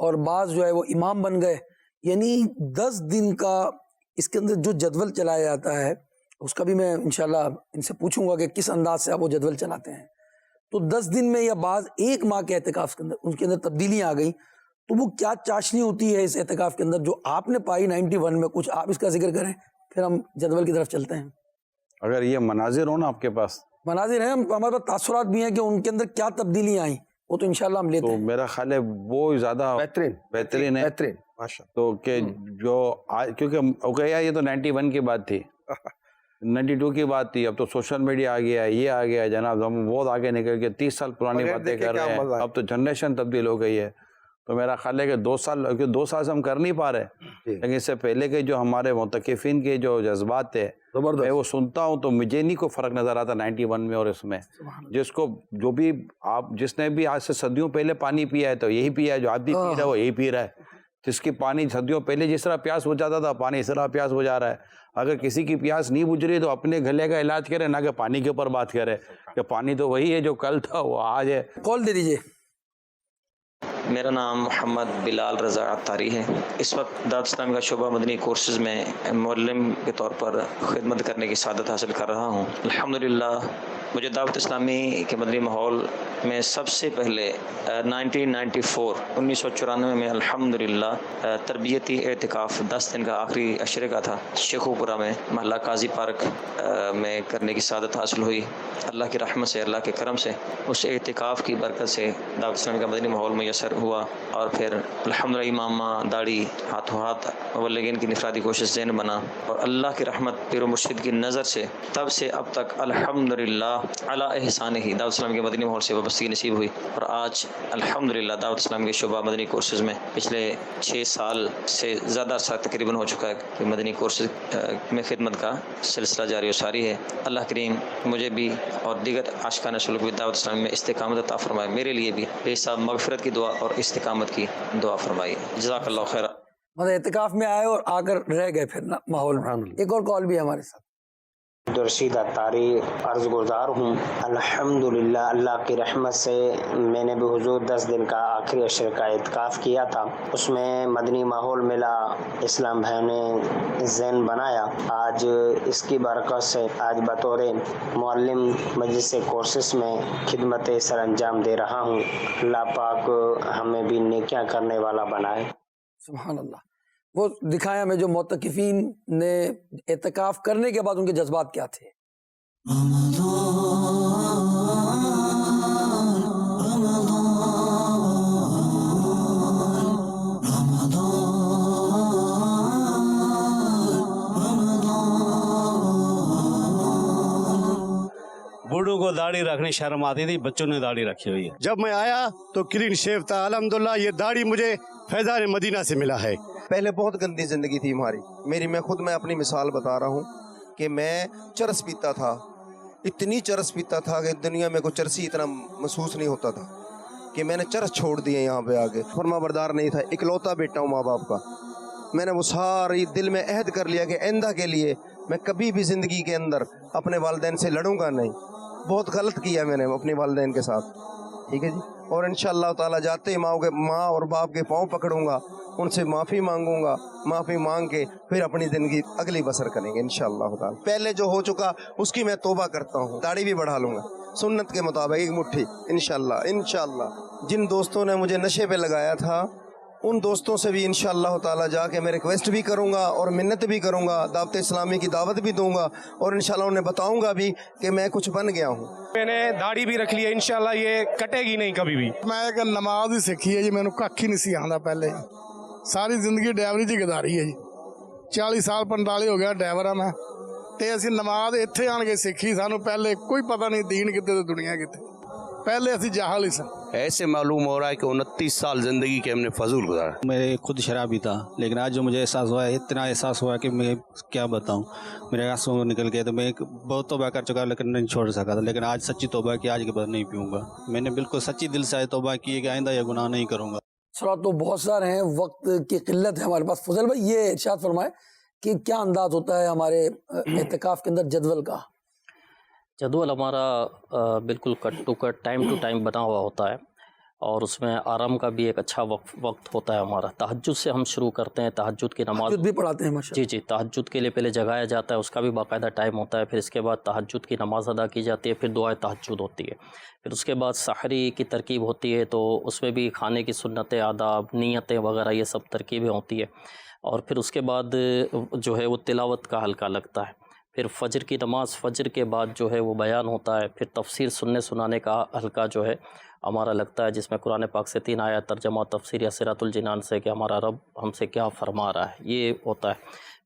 اور بعض جو ہے وہ امام بن گئے. یعنی 10 دن کا اس کے اندر جو جدول چلایا جاتا ہے اس کا بھی میں انشاءاللہ ان سے پوچھوں گا کہ کس انداز سے آپ وہ جدول چلاتے ہیں. تو 10 دن میں یا بعض 1 ماہ کے اعتکاف کے اندر ان کے اندر تبدیلیاں آ گئیں, تو وہ کیا چاشنی ہوتی ہے اس اعتکاف کے اندر جو آپ نے پائی 91 میں؟ کچھ آپ اس کا ذکر کریں, پھر ہم جدول کی طرف چلتے ہیں. اگر یہ مناظر ہو نا آپ کے پاس, مناظر ہیں, ہمارے پاس تاثرات بھی ہیں کہ ان کے اندر کیا تبدیلیاں آئیں, وہ تو انشاءاللہ ہم لیتے تو ہیں. میرا خیال ہے وہ زیادہ بہترین ہے. تو کہ جو کیونکہ یہ تو 91 کی بات تھی, 92 کی بات تھی, اب تو سوشل میڈیا آ گیا, یہ آ گیا جناب, ہم بہت آگے نکل کے 30 سال پرانی باتیں کر رہے ہیں. اب تو جنریشن تبدیل ہو گئی ہے. تو میرا خیال ہے کہ 2 سال سے ہم کر نہیں پا رہے, لیکن اس سے پہلے کے جو ہمارے معتکفین کے جو جذبات تھے میں وہ سنتا ہوں تو مجھے نہیں کوئی فرق نظر آتا 91 میں اور اس میں. جس کو جو بھی جس نے بھی آج سے صدیوں پہلے پانی پیا ہے تو یہی پیا ہے, جو آپ بھی پی رہا ہے وہ یہی پی رہا ہے. جس کی پانی صدیوں پہلے جس طرح پیاس ہو جاتا تھا, پانی اس طرح پیاس ہو جا رہا ہے. اگر کسی کی پیاس نہیں بجھ رہی تو اپنے گلے کا علاج کرے, نہ کہ پانی کے اوپر بات کرے کہ پانی تو وہی ہے جو کل تھا وہ آج ہے. کال دے دیجئے. میرا نام محمد بلال رضا عطاری ہے. اس وقت دعوت اسلامی کا شعبہ مدنی کورسز میں معلم کے طور پر خدمت کرنے کی سعادت حاصل کر رہا ہوں. الحمدللہ مجھے دعوت اسلامی کے مدنی ماحول میں سب سے پہلے 1994 میں الحمدللہ تربیتی اعتکاف 10 دن کا آخری عشرے کا تھا, شیخو پورہ میں محلہ قاضی پارک میں کرنے کی سعادت حاصل ہوئی. اللہ کی رحمت سے, اللہ کے کرم سے, اس اعتکاف کی برکت سے دعوت اسلامی کا مدنی ماحول میسر ہوا. اور پھر الحمدللہ امامہ داڑھی ہاتھوں ہاتھ مبلغین کی انفرادی کوشش ذہن بنا, اور اللہ کی رحمت پیر و مرشد کی نظر سے تب سے اب تک الحمدللہ علی احسان ہی دعوت اسلامی کے مدنی ماحول سے وابستگی نصیب ہوئی. اور آج الحمدللہ دعوت اسلامی کے شعبہ مدنی کورسز میں پچھلے 6 سال سے زیادہ عرصہ تقریباً ہو چکا ہے کہ مدنی کورسز میں خدمت کا سلسلہ جاری و ساری ہے. اللہ کریم مجھے بھی اور دیگر عاشقان سلوک بھی دعوت اسلامی میں استقامت عطا فرمائے. میرے لیے بھی بے حساب مغفرت کی دعا اور استقامت کی دعا فرمائی. جزاک اللہ خیر. مطلب اعتکاف میں آئے اور آ کر رہ گئے پھر ماحول میں. ایک اور کال بھی ہے ہمارے ساتھ. عبدالرشید عطاری عرض گزار ہوں. الحمدللہ اللہ کی رحمت سے میں نے بھی حضور 10 دن کا آخری عشرے کا اعتکاف کیا تھا. اس میں مدنی ماحول ملا, اسلام بھائی نے ذہن بنایا. آج اس کی برکت سے آج بطور معلم مجلس کورسز میں خدمت سر انجام دے رہا ہوں. اللہ پاک ہمیں بھی نیکیاں کرنے والا بنائے. سبحان اللہ. وہ دکھایا ہمیں جو معتکفین نے اعتکاف کرنے کے بعد ان کے جذبات کیا تھے. بوڑھوں کو داڑھی رکھنے شرم آتی تھی, بچوں نے داڑھی رکھی ہوئی ہے. جب میں آیا تو کلین شیو تھا. الحمدللہ یہ داڑھی مجھے فیضان مدینہ سے ملا ہے. پہلے بہت گندی زندگی تھی ہماری. میں اپنی مثال بتا رہا ہوں کہ میں چرس پیتا تھا, اتنی چرس پیتا تھا کہ دنیا میں کوئی چرسی اتنا محسوس نہیں ہوتا تھا, کہ میں نے چرس چھوڑ دیے. یہاں پہ آگے فرما بردار نہیں تھا, اکلوتا بیٹا ہوں ماں باپ کا. میں نے وہ ساری دل میں عہد کر لیا کہ آئندہ کے لیے میں کبھی بھی زندگی کے اندر اپنے والدین سے لڑوں گا نہیں. بہت غلط کیا میں نے اپنے والدین کے ساتھ, ٹھیک ہے جی. اور انشاءاللہ تعالیٰ جاتے ہی ماں اور باپ کے پاؤں پکڑوں گا, ان سے معافی مانگوں گا, معافی مانگ کے پھر اپنی زندگی اگلی بسر کریں گے انشاءاللہ تعالیٰ. پہلے جو ہو چکا اس کی میں توبہ کرتا ہوں, داڑھی بھی بڑھا لوں گا سنت کے مطابق 1 مٹھی انشاءاللہ. جن دوستوں نے مجھے نشے پہ لگایا تھا ان دوستوں سے بھی انشاءاللہ تعالیٰ جا کے میں ریکویسٹ بھی کروں گا اور منت بھی کروں گا, دعوت اسلامی کی دعوت بھی دوں گا, اور انشاءاللہ انہیں بتاؤں گا بھی کہ میں کچھ بن گیا ہوں. میں نے داڑھی بھی رکھ لی ہے, انشاءاللہ یہ کٹے گی نہیں کبھی بھی. میں ایک نماز ہی سیکھی ہے جی, مینوں کھ ہی نہیں سی آندا پہلے. ساری زندگی ڈرائیوری چ گزاری ہے جی, 40 سال 45 ہو گیا ڈرائیور ہاں میں. تے اسی نماز اتنے آن کے سیکھی, سانوں پہلے کوئی پتہ نہیں دین کتے تے دنیا کتے. پہلے اسی جاہل ہی سن. ایسے معلوم ہو رہا ہے کہ 29 سال زندگی کے ہم نے فضول گزارا. میں خود شرابی تھا, لیکن آج جو مجھے احساس ہوا ہے, اتنا احساس ہوا کہ میں کیا بتاؤں, میرے آنسوں نکل گئے. تو میں بہت توبہ کر چکا لیکن نہیں چھوڑ سکا تھا, لیکن آج سچی توبہ کی, آج کے بعد نہیں پیوں گا. میں نے بالکل سچی دل سے توبہ کی ہے کہ آئندہ یہ گناہ نہیں کروں گا. سوالات تو بہت سارے ہیں, وقت کی قلت ہے ہمارے پاس. فضل بھائی یہ ارشاد فرمائے کہ کیا انداز ہوتا ہے ہمارے اعتکاف کے اندر جدول کا؟ جدول ہمارا بالکل cut to cut time to time بنا ہوا ہوتا ہے. اور اس میں آرام کا بھی ایک اچھا وقت ہوتا ہے ہمارا. تہجد سے ہم شروع کرتے ہیں, تہجد کی نماز بھی پڑھاتے ہیں ماشاءاللہ. جی تہجد کے لیے پہلے جگایا جاتا ہے, اس کا بھی باقاعدہ ٹائم ہوتا ہے. پھر اس کے بعد تہجد کی نماز ادا کی جاتی ہے, پھر دعائے تہجد ہوتی ہے. پھر اس کے بعد سحری کی ترکیب ہوتی ہے, تو اس میں بھی کھانے کی سنتیں, آداب, نیتیں وغیرہ یہ سب ترکیبیں ہوتی ہے. اور پھر اس کے بعد جو ہے وہ تلاوت کا حلقہ لگتا ہے. پھر فجر کی نماز, فجر کے بعد جو ہے وہ بیان ہوتا ہے. پھر تفسیر سننے سنانے کا حلقہ جو ہے ہمارا لگتا ہے, جس میں قرآن پاک سے 3 آیات ترجمہ تفسیر یا صراط الجنان سے کہ ہمارا رب ہم سے کیا فرما رہا ہے, یہ ہوتا ہے.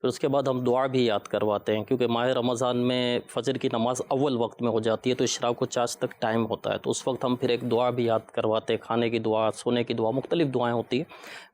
پھر اس کے بعد ہم دعا بھی یاد کرواتے ہیں, کیونکہ ماہ رمضان میں فجر کی نماز اول وقت میں ہو جاتی ہے, تو اشراق و چاش تک ٹائم ہوتا ہے. تو اس وقت ہم پھر ایک دعا بھی یاد کرواتے ہیں, کھانے کی دعا, سونے کی دعا, مختلف دعائیں ہوتی ہیں,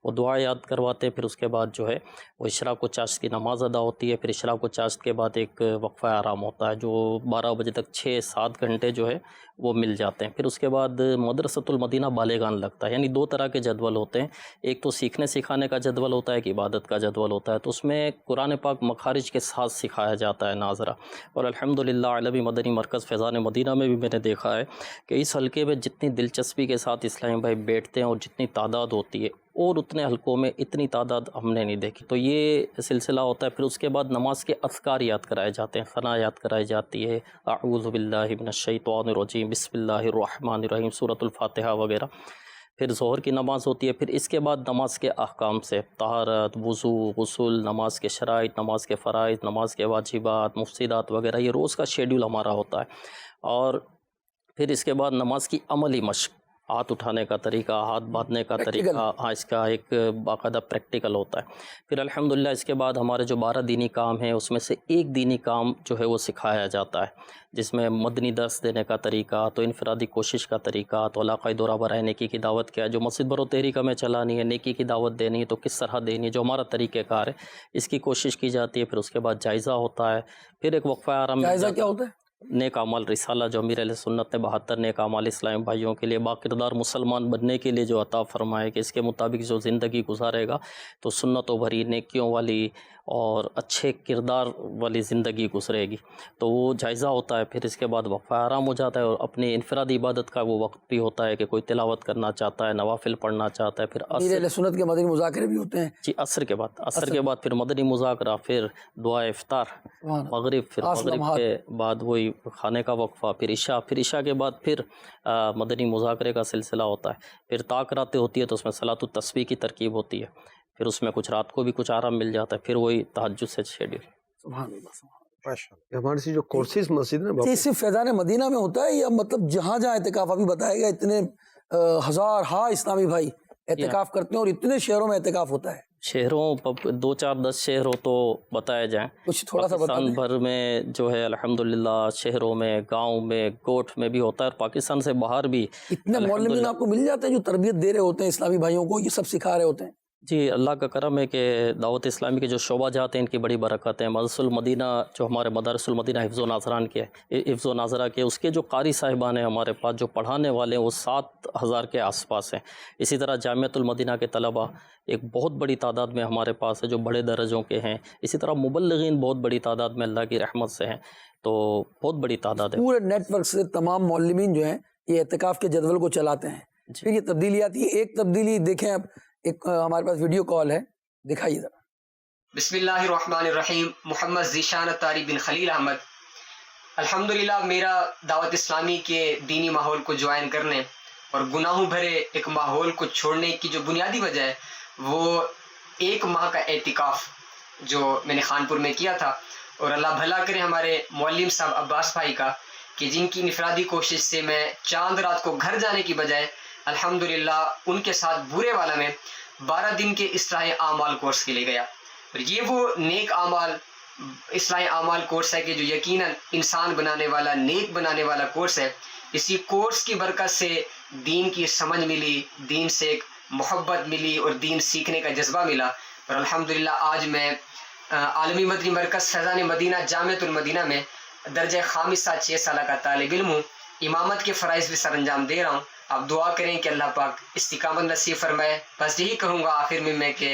وہ دعا یاد کرواتے ہیں. پھر اس کے بعد جو ہے وہ اشراق و چاش کی نماز ادا ہوتی ہے. پھر اشراق و چاش کے بعد ایک وقفہ آرام ہوتا ہے, جو 12 بجے تک 6-7 گھنٹے جو ہے وہ مل جاتے ہیں. پھر اس کے بعد مدرسۃ المدینہ بالغان لگتا ہے. یعنی 2 طرح کے جدول ہوتے ہیں, ایک تو سیکھنے سکھانے کا جدول ہوتا ہے, ایک عبادت کا جدول ہوتا ہے. تو اس میں قرآن پاک مخارج کے ساتھ سکھایا جاتا ہے ناظرہ. اور الحمدللہ عالمی مدنی مرکز فیضان مدینہ میں بھی میں نے دیکھا ہے کہ اس حلقے میں جتنی دلچسپی کے ساتھ اسلامی بھائی بیٹھتے ہیں اور جتنی تعداد ہوتی ہے, اور اتنے حلقوں میں اتنی تعداد ہم نے نہیں دیکھی. تو یہ سلسلہ ہوتا ہے. پھر اس کے بعد نماز کے اذکار یاد کرائے جاتے ہیں, ثنا یاد کرائی جاتی ہے, اعوذ باللہ من الشیطان الرجیم, بسم اللہ الرحمن الرحیم, سورۃ الفاتحہ وغیرہ. پھر ظہر کی نماز ہوتی ہے. پھر اس کے بعد نماز کے احکام سے طہارت, وضو, غسل, نماز کے شرائط, نماز کے فرائض, نماز کے واجبات, مفسدات وغیرہ, یہ روز کا شیڈول ہمارا ہوتا ہے. اور پھر اس کے بعد نماز کی عملی مشق, ہاتھ اٹھانے کا طریقہ, ہاتھ باندھنے کا طریقہ, اس کا ایک باقاعدہ پریکٹیکل ہوتا ہے. پھر الحمدللہ اس کے بعد ہمارے جو 12 دینی کام ہیں, اس میں سے ایک دینی کام جو ہے وہ سکھایا جاتا ہے, جس میں مدنی درس دینے کا طریقہ, تو انفرادی کوشش کا طریقہ, تو علاقائی دورہ برائے نیکی کی دعوت کیا ہے, جو مسجد برو تحریک میں چلانی ہے, نیکی کی دعوت دینی ہے تو کس طرح دینی ہے, جو ہمارا طریقہ کار ہے اس کی کوشش کی جاتی ہے. پھر اس کے بعد جائزہ ہوتا ہے. پھر ایک وقفہ آرام. جائزہ کیا ہوتا ہے؟ نیک اعمال رسالہ, جو امیر علیہ سنت نے 72 نیک اعمال اسلامی بھائیوں کے لیے باکردار مسلمان بننے کے لیے جو عطا فرمائے کہ اس کے مطابق جو زندگی گزارے گا تو سنتوں بھری, نیکیوں والی اور اچھے کردار والی زندگی گزرے گی. تو وہ جائزہ ہوتا ہے. پھر اس کے بعد وقفہ آرام ہو جاتا ہے, اور اپنی انفرادی عبادت کا وہ وقت بھی ہوتا ہے کہ کوئی تلاوت کرنا چاہتا ہے, نوافل پڑھنا چاہتا ہے. پھر امیر علیہ سنت کے مدنی مذاکرے بھی ہوتے ہیں. جی عصر کے بعد پھر مدنی مذاکرہ, پھر دعا افطار, مغرب, پھر مغرب کے بعد وہی کھانے کا وقفہ, پھر عشاء کے بعد پھر مدنی مذاکرے کا سلسلہ ہوتا ہے. پھر طاق راتیں ہوتی ہے, تو اس میں صلاۃ التسبیح کی ترکیب ہوتی ہے. پھر اس میں کچھ رات کو بھی کچھ آرام مل جاتا ہے. پھر وہی تہجد سے شیڈول. سبحان اللہ. ہماری سی جو کورسز مسجد ہے یہ صرف فیضان مدینہ میں ہوتا ہے یا مطلب جہاں جہاں اعتکاف ابھی بتائے گا, اتنے ہزار اسلامی بھائی اعتکاف کرتے ہیں اور اتنے شہروں میں اعتکاف ہوتا ہے؟ شہروں 2-4-10 شہر ہو تو بتائے جائیں. کچھ تھوڑا سا پاکستان بھر میں جو ہے الحمدللہ شہروں میں, گاؤں میں, گوٹھ میں بھی ہوتا ہے, اور پاکستان سے باہر بھی اتنے معلمین آپ کو مل جاتے ہیں جو تربیت دے رہے ہوتے ہیں اسلامی بھائیوں کو, یہ سب سکھا رہے ہوتے ہیں. جی اللہ کا کرم ہے کہ دعوت اسلامی کے جو شعبہ جاتے ہیں ان کی بڑی برکت ہے. مدرسۃ المدینہ جو ہمارے مدارس المدینہ حفظ و ناظران کے حفظ و ناظرہ کے, اس کے جو قاری صاحبان ہیں ہمارے پاس, جو پڑھانے والے ہیں وہ 7,000 کے آس پاس ہیں. اسی طرح جامعۃ المدینہ کے طلبہ ایک بہت بڑی تعداد میں ہمارے پاس ہے جو بڑے درجوں کے ہیں. اسی طرح مبلغین بہت بڑی تعداد میں اللہ کی رحمت سے ہیں, تو بہت بڑی تعداد ہے. پورے نیٹ ورک سے تمام معلمین جو ہیں یہ اعتکاف کے جدول کو چلاتے ہیں. پھر یہ تبدیلی آتی ہے. ایک تبدیلی دیکھیں, اب ایک ہمارے پاس ویڈیو کال ہے, دکھائیے ذرا. بسم اللہ الرحمن الرحیم. محمد ذیشان طاری بن خلیل احمد. الحمدللہ میرا دعوت اسلامی کے دینی ماحول کو جوائن کرنے اور گناہوں بھرے ایک ماحول کو چھوڑنے کی جو بنیادی وجہ ہے وہ 1 ماہ کا اعتکاف جو میں نے خانپور میں کیا تھا. اور اللہ بھلا کرے ہمارے معلم صاحب عباس بھائی کا, کہ جن کی انفرادی کوشش سے میں چاند رات کو گھر جانے کی بجائے الحمدللہ ان کے ساتھ بورے والا میں 12 دن کے اصلاح اعمال کورس کے لیے گیا. اور یہ وہ نیک اعمال اصلاح اعمال کورس ہے کہ جو یقیناً انسان بنانے والا, نیک بنانے والا کورس ہے. اسی کورس کی برکت سے دین کی سمجھ ملی, دین سے ایک محبت ملی اور دین سیکھنے کا جذبہ ملا. اور الحمدللہ آج میں عالمی مدنی مرکز فیضان مدینہ جامعۃ المدینہ میں درجہ خامسہ 6 سالہ کا طالب علم ہوں. امامت کے فرائض بھی سر انجام دے رہا ہوں. آپ دعا کریں کہ اللہ پاک استقامت نصیب فرمائے. بس یہی کہوں گا آخر میں کہ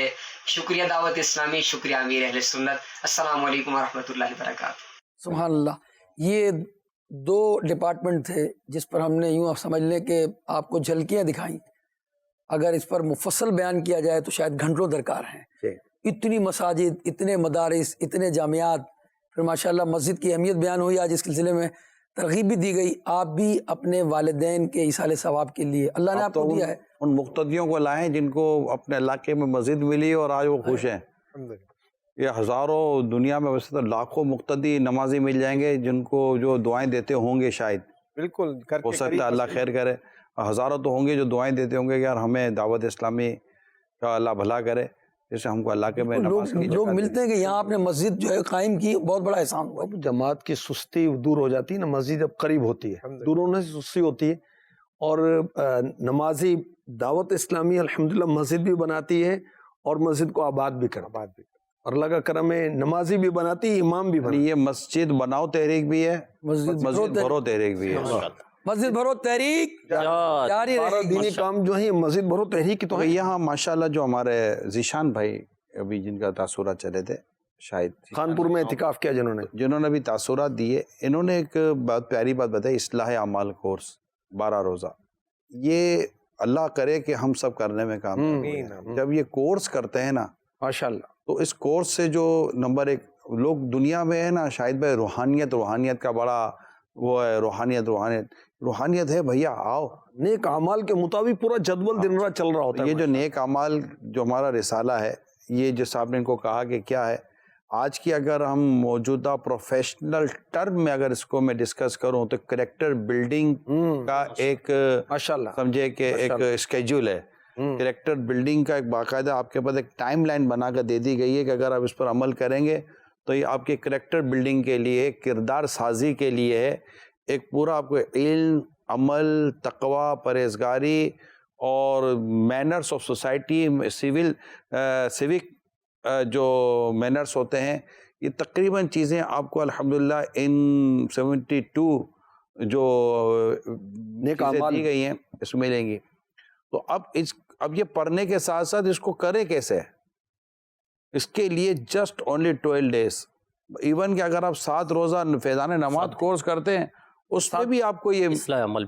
شکریہ دعوت اسلامی, شکریہ امیر اہل سنت. السلام علیکم ورحمۃ اللہ وبرکاتہ. سبحان اللہ. یہ 2 ڈپارٹمنٹ تھے جس پر ہم نے یوں آپ سمجھ لیں کہ آپ کو جھلکیاں دکھائیں اگر اس پر مفصل بیان کیا جائے تو شاید گھنٹوں درکار ہیں. اتنی مساجد، اتنے مدارس، اتنے جامعات، پھر ماشاءاللہ مسجد کی اہمیت بیان ہوئی. آج اس سلسلے میں ترغیب بھی دی گئی. آپ بھی اپنے والدین کے ایصال ثواب کے لیے اللہ نے آپ کو دیا ہے. ان مقتدیوں کو لائیں جن کو اپنے علاقے میں مسجد ملی اور آج وہ خوش ہیں. یہ ہزاروں، دنیا میں ویسے تو لاکھوں مقتدی نمازی مل جائیں گے جن کو جو دعائیں دیتے ہوں گے، شاید بالکل ہو سکتا ہے اللہ خیر کرے. ہزاروں تو ہوں گے جو دعائیں دیتے ہوں گے کہ یار ہمیں دعوت اسلامی کا اللہ بھلا کرے، جیسے ہم کو علاقے میں نماز کی لوگ ملتے ہیں کہ یہاں آپ نے مسجد جو ہے قائم کی، بہت بڑا احسان ہوا. جماعت کی سستی دور ہو جاتی ہے نا، مسجد جب قریب ہوتی ہے، دور ہونے سے سستی ہوتی ہے. اور نمازی دعوت اسلامی الحمدللہ مسجد بھی بناتی ہے اور مسجد کو آباد بھی کرتا ہے، اور اللہ کا کرم ہے نمازی بھی بناتی ہے، امام بھی بناتی ہے. یہ مسجد بناؤ تحریک بھی ہے، مسجد بھرو تحریک بھی ہے. مسجد بھرو تحریک جاری سارا دینی کام جو ہے مسجد بھرو تحریک کی تو ہے. یہاں ماشاءاللہ جو ہمارے ذیشان بھائی ابھی جن کا تاثرات چلے تھے، شاید خانپور میں اعتکاف کیا جنہوں نے بھی تاثرات دیے، انہوں نے ایک بہت پیاری بات بتائی، اصلاح اعمال کورس 12 روزہ. یہ اللہ کرے کہ ہم سب کرنے میں کام. جب یہ کورس کرتے ہیں نا ماشاءاللہ، تو اس کورس سے جو نمبر 1 لوگ دنیا میں ہے نا، شاید بھائی روحانیت کا بڑا وہ ہے، روحانیت ہے بھیا، آؤ. نیک اعمال کے مطابق پورا جدول دن رات چل رہا ہوتا ہے. یہ جو نیک اعمال جو ہمارا رسالہ ہے، یہ جو صاحب نے ان کو کہا کہ کیا ہے، آج کی اگر ہم موجودہ پروفیشنل ٹرم میں اگر اس کو میں ڈسکس کروں تو کریکٹر بلڈنگ کا ایک ماشاءاللہ سمجھے کہ ایک اسکیجول ہے. کریکٹر بلڈنگ کا ایک باقاعدہ آپ کے پاس ایک ٹائم لائن بنا کر دے دی گئی ہے کہ اگر آپ اس پر عمل کریں گے تو یہ آپ کے کریکٹر بلڈنگ کے لیے، کردار سازی کے لیے ہے. ایک پورا آپ کو علم، عمل، تقوی، پرہیزگاری اور مینرز آف سوسائٹی، سیوک جو مینرز ہوتے ہیں، یہ تقریباً چیزیں آپ کو الحمدللہ ان 72 جو نیک اعمال دی گئی ہیں اس میں ملیں گی. تو اب یہ پڑھنے کے ساتھ ساتھ اس کو کرے کیسے؟ اس کے لیے جسٹ اونلی 12 days. ایون کہ اگر آپ 7 روزہ فیضان نماز کورس کرتے ہیں، اس میں بھی آپ کو یہ اصلاح اعمال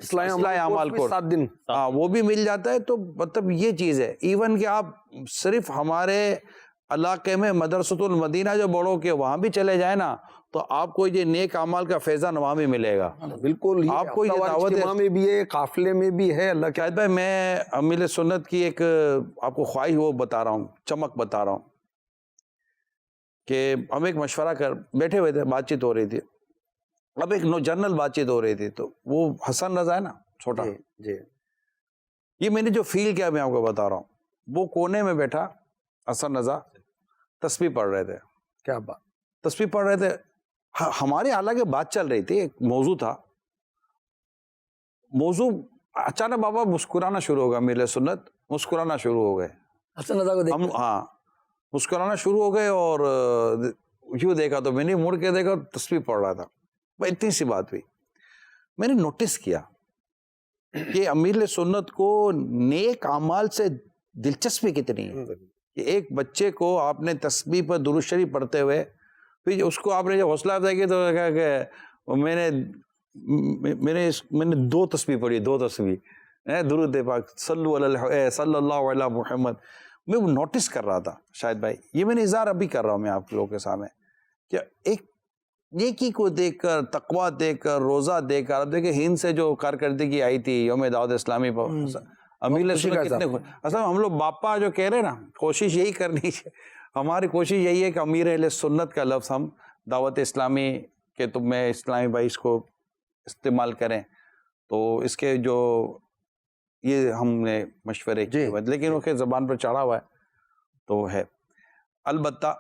کورس 7 دن وہ بھی مل جاتا ہے. تو مطلب یہ چیز ہے، ایون کہ آپ صرف ہمارے علاقے میں مدرسۃ المدینہ جو بڑوں کے وہاں بھی چلے جائیں نا، تو آپ کو یہ نیک اعمال کا فیضان وہاں بھی ملے گا. بالکل، آپ کو یہ دعوت میں بھی ہے، قافلے میں بھی ہے. اللہ شاہد بھائی، میں امیل سنت کی ایک آپ کو خواہش وہ بتا رہا ہوں، چمک بتا رہا ہوں کہ ہم ایک مشورہ کر بیٹھے ہوئے تھے، بات چیت ہو رہی تھی. اب ایک جنرل بات چیت ہو رہی تھی، تو وہ حسن رضا ہے نا چھوٹا، جی یہ میں نے جو فیل کیا میں آپ کو بتا رہا ہوں. وہ کونے میں بیٹھا حسن رضا تسبیح پڑھ رہے تھے. کیا بات، تسبیح پڑھ رہے تھے. ہمارے حالانکہ بات چل رہی تھی، ایک موضوع تھا. موضوع اچانک بابا مسکرانا شروع ہو گیا، میرے سنت مسکرانا شروع ہو گئے. حسن رضا کو ہم مسکرانا شروع ہو گئے، اور یوں دیکھا تو میں نے مڑ کے دیکھا، تسبیح پڑھ رہا تھا. اتنی سی بات ہوئی، میں نے نوٹس کیا کہ امیر سنت کو نیک اعمال سے دلچسپی کتنی ہے. کہ ایک بچے کو آپ نے تسبیح پر درود شریف پڑھتے ہوئے، پھر اس کو آپ نے جب حوصلہ افزائی کی تو کہا کہ میں نے 2 تسبیح پڑھی، 2 تسبیح درود پاک صلی اللہ علیہ محمد. میں وہ نوٹس کر رہا تھا شاہد بھائی، یہ میں نے اظہار ابھی کر رہا ہوں میں آپ لوگوں کے سامنے، کہ ایک نیکی کو دیکھ کر، تقویٰ دیکھ کر، روزہ دیکھ کر. اب دیکھیں ہند سے جو کارکردگی آئی تھی یوم دعوت اسلامی پر، امیر سنت کتنے اصل ہم لوگ باپا جو کہہ رہے ہیں نا، کوشش یہی کرنی ہے، ہماری کوشش یہی ہے کہ امیر اہل سنت کا لفظ ہم دعوت اسلامی کے تم میں اسلامی بھائی اس کو استعمال کریں. تو اس کے جو یہ ہم نے مشورے کیے، لیکن وہ کہ زبان پر چڑھا ہوا ہے تو ہے. البتہ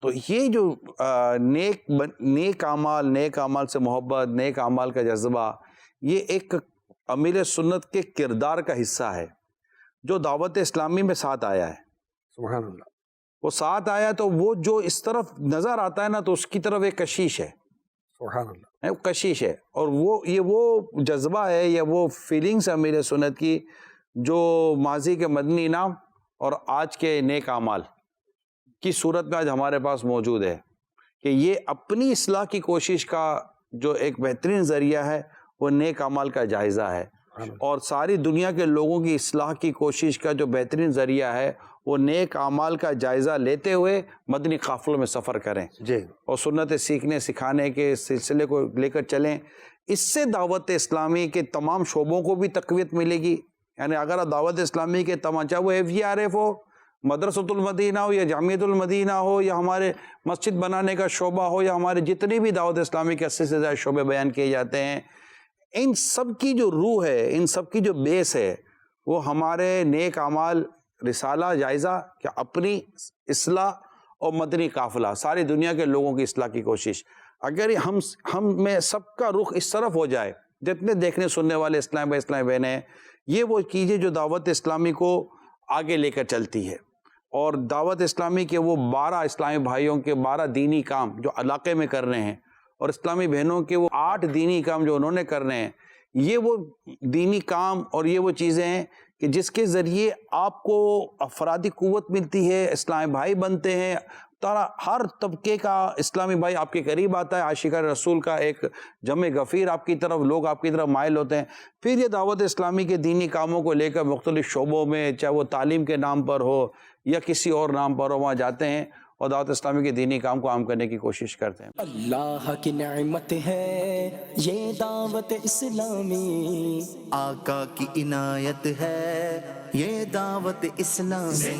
تو یہ جو نیک اعمال سے محبت، نیک اعمال کا جذبہ، یہ ایک امیر سنت کے کردار کا حصہ ہے جو دعوت اسلامی میں ساتھ آیا ہے. سبحان اللہ. وہ ساتھ آیا تو وہ جو اس طرف نظر آتا ہے نا، تو اس کی طرف ایک کشش ہے. سبحان اللہ. کشش ہے، اور وہ جذبہ ہے یا وہ فیلنگس ہے امیر سنت کی، جو ماضی کے مدنی انعام اور آج کے نیک اعمال کی صورت میں آج ہمارے پاس موجود ہے. کہ یہ اپنی اصلاح کی کوشش کا جو ایک بہترین ذریعہ ہے، وہ نیک اعمال کا جائزہ ہے. اور ساری دنیا کے لوگوں کی اصلاح کی کوشش کا جو بہترین ذریعہ ہے وہ نیک اعمال کا جائزہ لیتے ہوئے مدنی قافلوں میں سفر کریں اور سنت سیکھنے سکھانے کے سلسلے کو لے کر چلیں. اس سے دعوت اسلامی کے تمام شعبوں کو بھی تقویت ملے گی. یعنی اگر دعوت اسلامی کے تمام، چاہے وہ FGRF ہو، مدرسۃ المدینہ ہو یا جامعۃ المدینہ ہو یا ہمارے مسجد بنانے کا شعبہ ہو یا ہمارے جتنے بھی دعوت اسلامی کے 80 سے زیادہ شعبے بیان کیے جاتے ہیں، ان سب کی جو روح ہے، ان سب کی جو بیس ہے، وہ ہمارے نیک اعمال، رسالہ، جائزہ کہ اپنی اصلاح اور مدنی قافلہ، ساری دنیا کے لوگوں کی اصلاح کی کوشش. اگر ہم میں سب کا رخ اس طرف ہو جائے، جتنے دیکھنے سننے والے اسلام بہن ہیں، یہ وہ چیزیں جو دعوت اسلامی کو آگے لے کر چلتی ہے. اور دعوت اسلامی کے وہ 12 اسلامی بھائیوں کے 12 دینی کام جو علاقے میں کر رہے ہیں، اور اسلامی بہنوں کے وہ 8 دینی کام جو انہوں نے کرنے ہیں، یہ وہ دینی کام اور یہ وہ چیزیں ہیں کہ جس کے ذریعے آپ کو افرادی قوت ملتی ہے، اسلامی بھائی بنتے ہیں، ہر طبقے کا اسلامی بھائی آپ کے قریب آتا ہے، عاشقان رسول کا ایک جمع غفیر آپ کی طرف، لوگ آپ کی طرف مائل ہوتے ہیں. پھر یہ دعوت اسلامی کے دینی کاموں کو لے کر مختلف شعبوں میں، چاہے وہ تعلیم کے نام پر ہو یا کسی اور نام پر ہو، وہاں جاتے ہیں اور دعوت اسلامی کے دینی کام کو عام کرنے کی کوشش کرتے ہیں. اللہ کی نعمت ہے یہ دعوت اسلامی، آقا کی عنایت ہے یہ دعوت اسلامی.